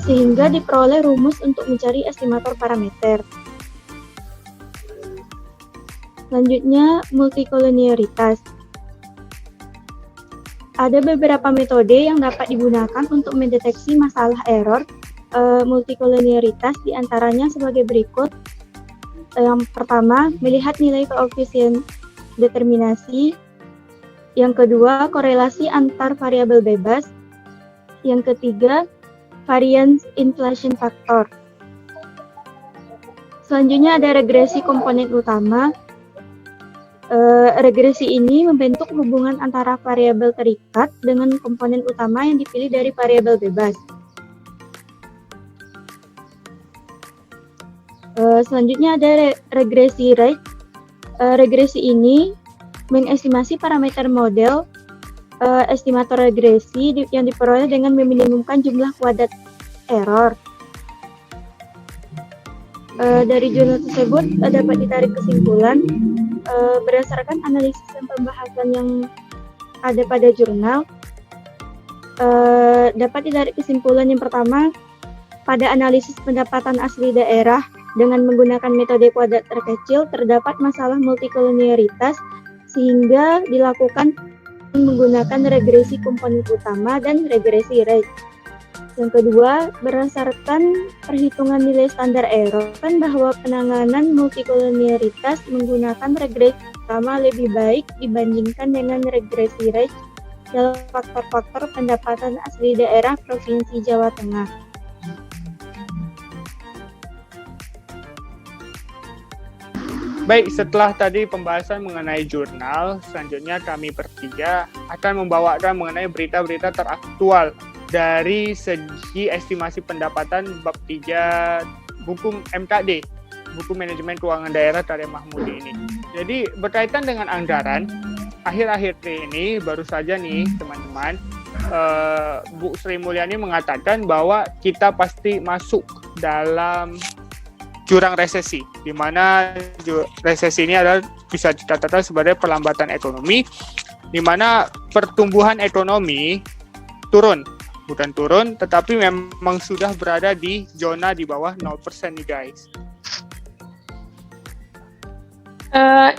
sehingga diperoleh rumus untuk mencari estimator parameter. Selanjutnya, multikolinearitas. Ada beberapa metode yang dapat digunakan untuk mendeteksi masalah error multikolinearitas, diantaranya sebagai berikut. Yang pertama, melihat nilai koefisien determinasi. Yang kedua, korelasi antar variabel bebas. Yang ketiga, variance inflation factor. Selanjutnya ada regresi komponen utama. Regresi ini membentuk hubungan antara variabel terikat dengan komponen utama yang dipilih dari variabel bebas. Selanjutnya ada regresi rate. Regresi ini mengestimasi parameter model estimator regresi yang diperoleh dengan meminimumkan jumlah kuadrat error. Dari jurnal tersebut dapat ditarik kesimpulan berdasarkan analisis dan pembahasan yang ada pada jurnal. Dapat ditarik kesimpulan yang pertama, pada analisis pendapatan asli daerah dengan menggunakan metode kuadrat terkecil terdapat masalah multikolonialitas sehingga dilakukan menggunakan regresi komponen utama dan regresi rate. Yang kedua, berdasarkan perhitungan nilai standar error kan bahwa penanganan multikolonialitas menggunakan regresi utama lebih baik dibandingkan dengan regresi rate dalam faktor-faktor pendapatan asli daerah Provinsi Jawa Tengah. Baik, setelah tadi pembahasan mengenai jurnal, selanjutnya kami bertiga akan membawakan mengenai berita-berita teraktual dari segi estimasi pendapatan bab 3 buku MKD, buku Manajemen Keuangan Daerah karya Mahmudi ini. Jadi berkaitan dengan anggaran, akhir-akhir ini baru saja nih teman-teman, Bu Sri Mulyani mengatakan bahwa kita pasti masuk dalam jurang resesi, di mana resesi ini adalah bisa dikatakan sebagai perlambatan ekonomi, di mana pertumbuhan ekonomi bukan turun, tetapi memang sudah berada di zona di bawah 0% nih guys.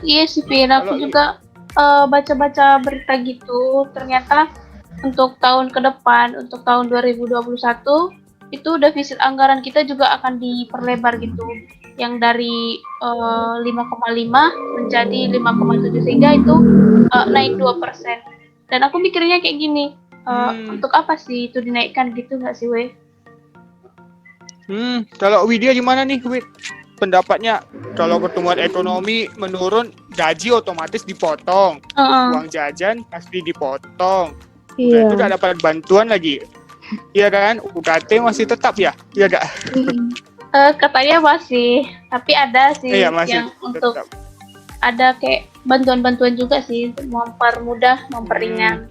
Iya sih, Pin. Aku juga baca-baca berita gitu. Ternyata untuk tahun ke depan, untuk tahun 2021, itu defisit anggaran kita juga akan diperlebar gitu, yang dari 5,5 menjadi 5,7 sehingga itu naik 2%. Dan aku mikirnya kayak gini, untuk apa sih itu dinaikkan gitu nggak sih, Wei? Kalau Widya gimana nih, Wid? Pendapatnya, kalau pertumbuhan ekonomi menurun, gaji otomatis dipotong, uang jajan pasti dipotong, udah itu gak dapat bantuan lagi. Iya kan, UKT masih tetap ya? Iya gak? Katanya masih, tapi ada sih yang untuk tetap. Ada kayak bantuan-bantuan juga sih untuk mempermudah, memperingan.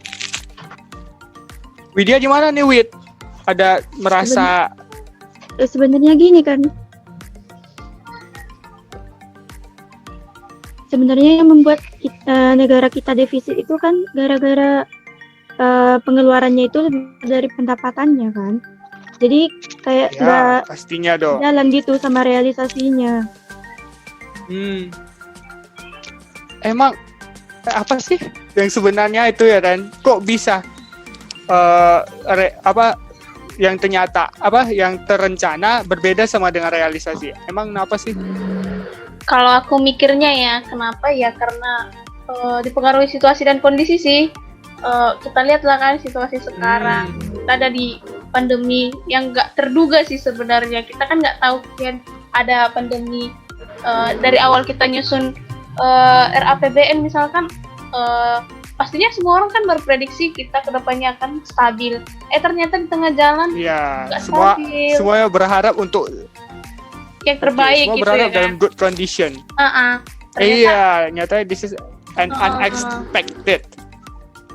Widya gimana nih, Wid? Ada merasa Sebenarnya gini kan, sebenarnya yang membuat negara kita defisit itu kan gara-gara pengeluarannya itu dari pendapatannya kan, jadi kayak nggak pastinya dong jalan gitu sama realisasinya. Emang apa sih yang sebenarnya itu ya kan? Kok bisa yang ternyata yang terencana berbeda sama dengan realisasi? Emang kenapa sih? Kalau aku mikirnya ya, kenapa ya? Karena dipengaruhi situasi dan kondisi sih. Kita lihatlah kan situasi sekarang, kita ada di pandemi yang nggak terduga sih sebenarnya. Kita kan nggak tahu kan ada pandemi. Dari awal kita nyusun RAPBN misalkan, pastinya semua orang kan berprediksi kita kedepannya akan stabil. Ternyata di tengah jalan nggak stabil. Semuanya berharap untuk yang terbaik semua gitu berharap ya kan? dalam good condition. Nyatanya this is an unexpected.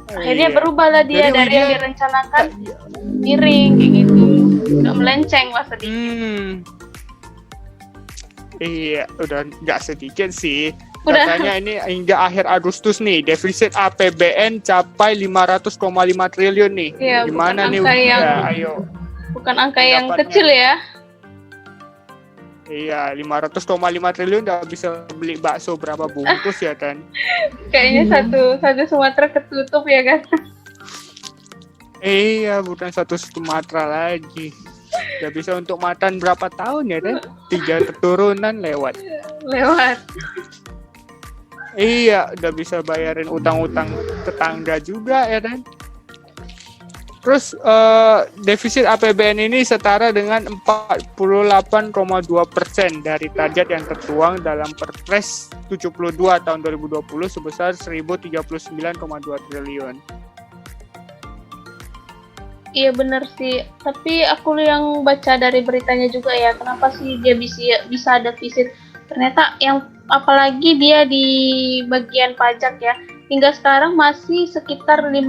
Akhirnya berubahlah dia. Jadi dari yang direncanakan miring kayak gitu, nggak melenceng lah sedikit. Udah nggak sedikit sih. Katanya ini hingga akhir Agustus nih defisit APBN capai 500,5 triliun nih. Iya, gimana nih? Ayo. Bukan angka yang kecil ya. Iya, 500,5 triliun udah bisa beli bakso berapa bungkus ya kan? Kayaknya satu Sumatera ketutup ya kan? Iya, bukan satu Sumatera lagi. Udah bisa untuk makan berapa tahun ya kan? 3 keturunan lewat. Iya, udah bisa bayarin utang-utang tetangga juga ya kan? Terus defisit APBN ini setara dengan 48,2% dari target yang tertuang dalam Perpres 72 tahun 2020 sebesar 1.039,2 triliun. Iya benar sih, tapi aku yang baca dari beritanya juga ya, kenapa sih dia bisa defisit? Ternyata yang apalagi dia di bagian pajak ya, hingga sekarang masih sekitar 50,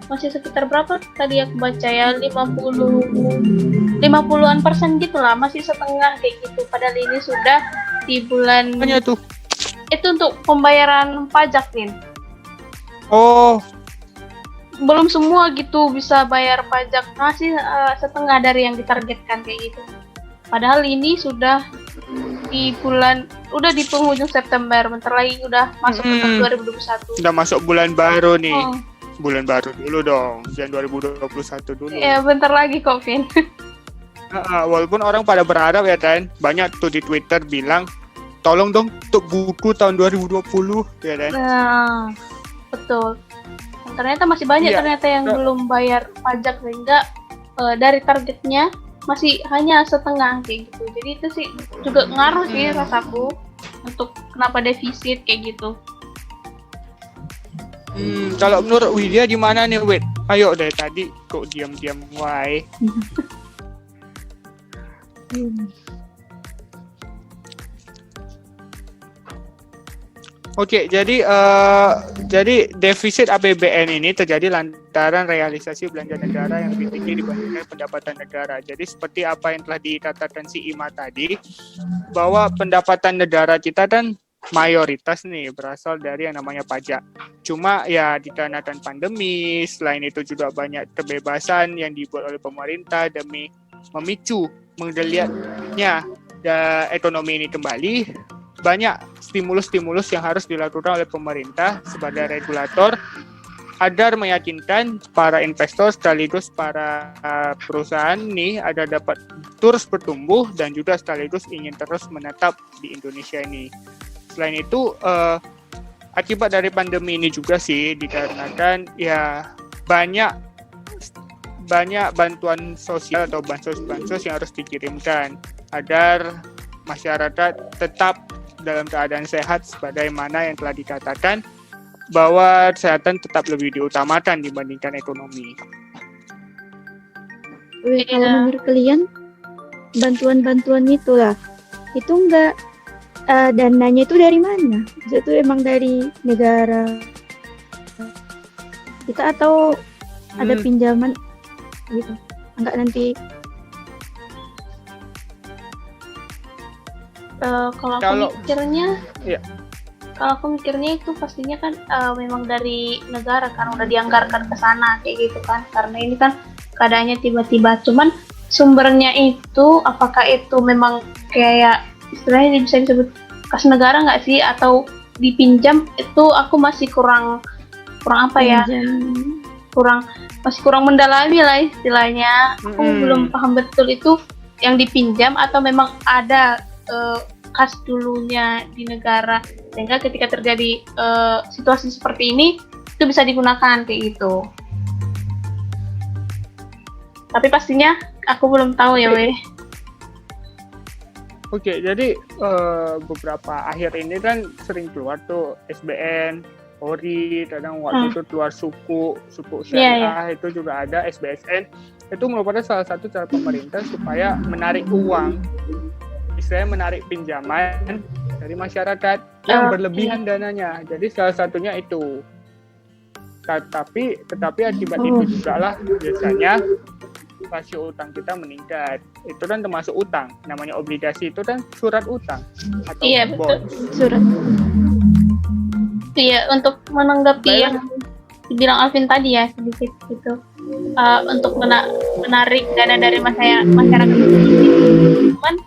masih sekitar berapa tadi aku baca ya, 50-an% gitu lah, masih setengah kayak gitu. Padahal ini sudah di bulan Hanya tuh. itu untuk pembayaran pajak, Vin. Oh, Belum semua gitu bisa bayar pajak, masih setengah dari yang ditargetkan kayak gitu. Padahal ini sudah di bulan, udah di penghujung September, bentar lagi udah masuk ke tahun 2021. udah masuk bulan baru nih. Oh, Bulan baru dulu dong, Januari 2021 dulu. ya bentar lagi kok, Vin. Walaupun orang pada berharap ya kan, banyak tuh di Twitter bilang, tolong dong untuk buku tahun 2020 ya kan. Nah, betul. Dan ternyata masih banyak Iya. ternyata yang belum bayar pajak, sehingga dari targetnya masih hanya setengah kayak gitu. Jadi itu sih juga ngaruh sih rasaku untuk kenapa defisit kayak gitu. Kalau menurut Widya gimana nih, Wid? Ayo deh, tadi kok diam-diam wae. Oke, jadi defisit APBN ini terjadi lantaran realisasi belanja negara yang lebih tinggi dibandingkan pendapatan negara. Jadi seperti apa yang telah dikatakan si Ima tadi, bahwa pendapatan negara kita kan mayoritas nih berasal dari yang namanya pajak. Cuma ya dikarenakan pandemi, selain itu juga banyak kebebasan yang dibuat oleh pemerintah demi memicu menggeliatnya ekonomi ini kembali. Banyak stimulus-stimulus yang harus dilakukan oleh pemerintah sebagai regulator agar meyakinkan para investor sekaligus para perusahaan nih agar dapat terus bertumbuh dan juga sekaligus ingin terus menetap di Indonesia ini. Selain itu, akibat dari pandemi ini juga sih dikarenakan ya banyak bantuan sosial atau bansos yang harus dikirimkan agar masyarakat tetap dalam keadaan sehat sebagaimana yang telah dikatakan bahwa kesehatan tetap lebih diutamakan dibandingkan ekonomi. Kalau menurut kalian bantuan-bantuan itulah itu enggak dananya itu dari mana? Itu emang dari negara kita atau ada pinjaman gitu? Enggak nanti Kalau Kalau- aku mikirnya itu pastinya kan memang dari negara kan udah dianggarkan ke sana kayak gitu kan, karena ini kan keadaannya tiba-tiba. Cuman sumbernya itu apakah itu memang kayak istilahnya bisa disebut kas negara nggak sih atau dipinjam, itu aku masih kurang apa ya, masih kurang mendalami lah istilahnya. Aku belum paham betul itu yang dipinjam atau memang ada kas dulunya di negara, sehingga ketika terjadi situasi seperti ini itu bisa digunakan kayak gitu. Tapi pastinya aku belum tahu ya, weh. Oke, jadi beberapa akhir ini kan sering keluar tuh SBN, Ori, kadang waktu itu keluar suku syariah, itu juga ada SBSN. Itu merupakan salah satu cara pemerintah supaya menarik uang, istilahnya menarik pinjaman dari masyarakat yang berlebihan dananya. Jadi salah satunya itu. Tetapi akibat itu juga lah biasanya rasio utang kita meningkat. Itu kan termasuk utang. Namanya obligasi itu kan surat utang atau bond. surat. Iya, untuk menanggapi yang dibilang Alvin tadi ya sedikit gitu, untuk menarik dana dari masyarakat. Cuman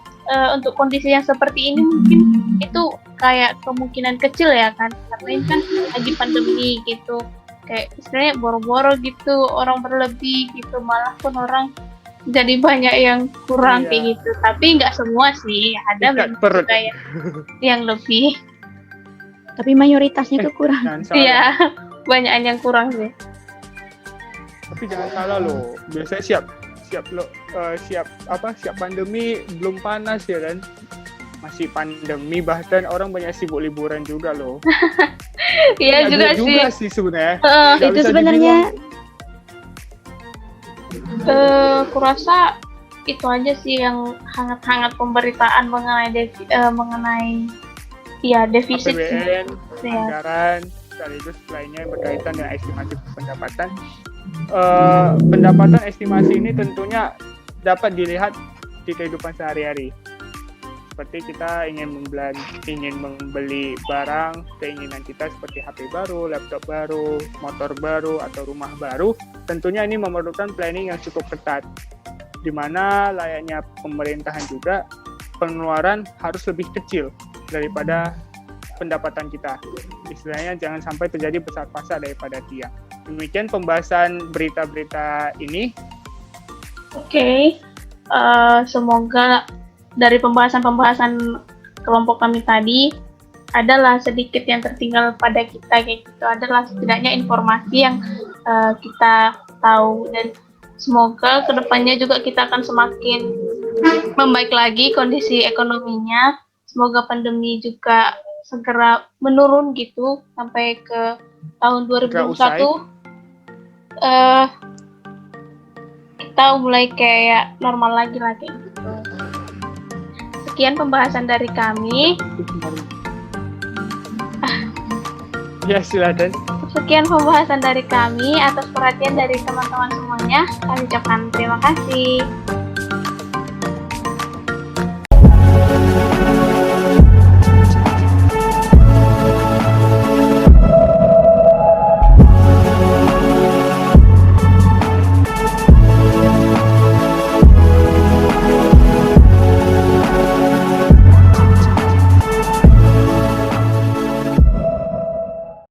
untuk kondisi yang seperti ini mungkin itu kayak kemungkinan kecil ya kan, karena ini kan lagi pandemi gitu, kayak istilahnya boro-boro gitu, orang berlebih gitu, malah pun orang jadi banyak yang kurang kayak gitu. Tapi nggak semua sih, ada memang kayak yang lebih. Tapi mayoritasnya tuh kurang. Iya, banyak yang kurang sih. Tapi jangan salah loh, biasanya siap pandemi belum panas ya kan, masih pandemi bahkan orang banyak sibuk liburan juga loh. Iya juga sih sebenarnya. Itu sebenarnya kurasa itu aja sih yang hangat-hangat pemberitaan mengenai defisit APBN, anggaran, sekaligus lainnya yang berkaitan dengan estimasi pendapatan. Pendapatan estimasi ini tentunya dapat dilihat di kehidupan sehari-hari. Seperti kita ingin membeli barang, keinginan kita seperti HP baru, laptop baru, motor baru, atau rumah baru, tentunya ini memerlukan planning yang cukup ketat, di mana layaknya pemerintahan juga pengeluaran harus lebih kecil daripada pendapatan kita. Istilahnya jangan sampai terjadi besar-pasak daripada tiang. Demikian pembahasan berita-berita ini. Oke, semoga dari pembahasan kelompok kami tadi adalah sedikit yang tertinggal pada kita, kayak gitu, adalah setidaknya informasi yang kita tahu, dan semoga kedepannya juga kita akan semakin membaik lagi kondisi ekonominya. Semoga pandemi juga segera menurun gitu sampai ke tahun 2021 kita mulai kayak normal lagi lah kayak gitu. Sekian pembahasan dari kami. Ya, silakan. Sekian pembahasan dari kami. Atas perhatian dari teman-teman semuanya, kami ucapkan terima kasih.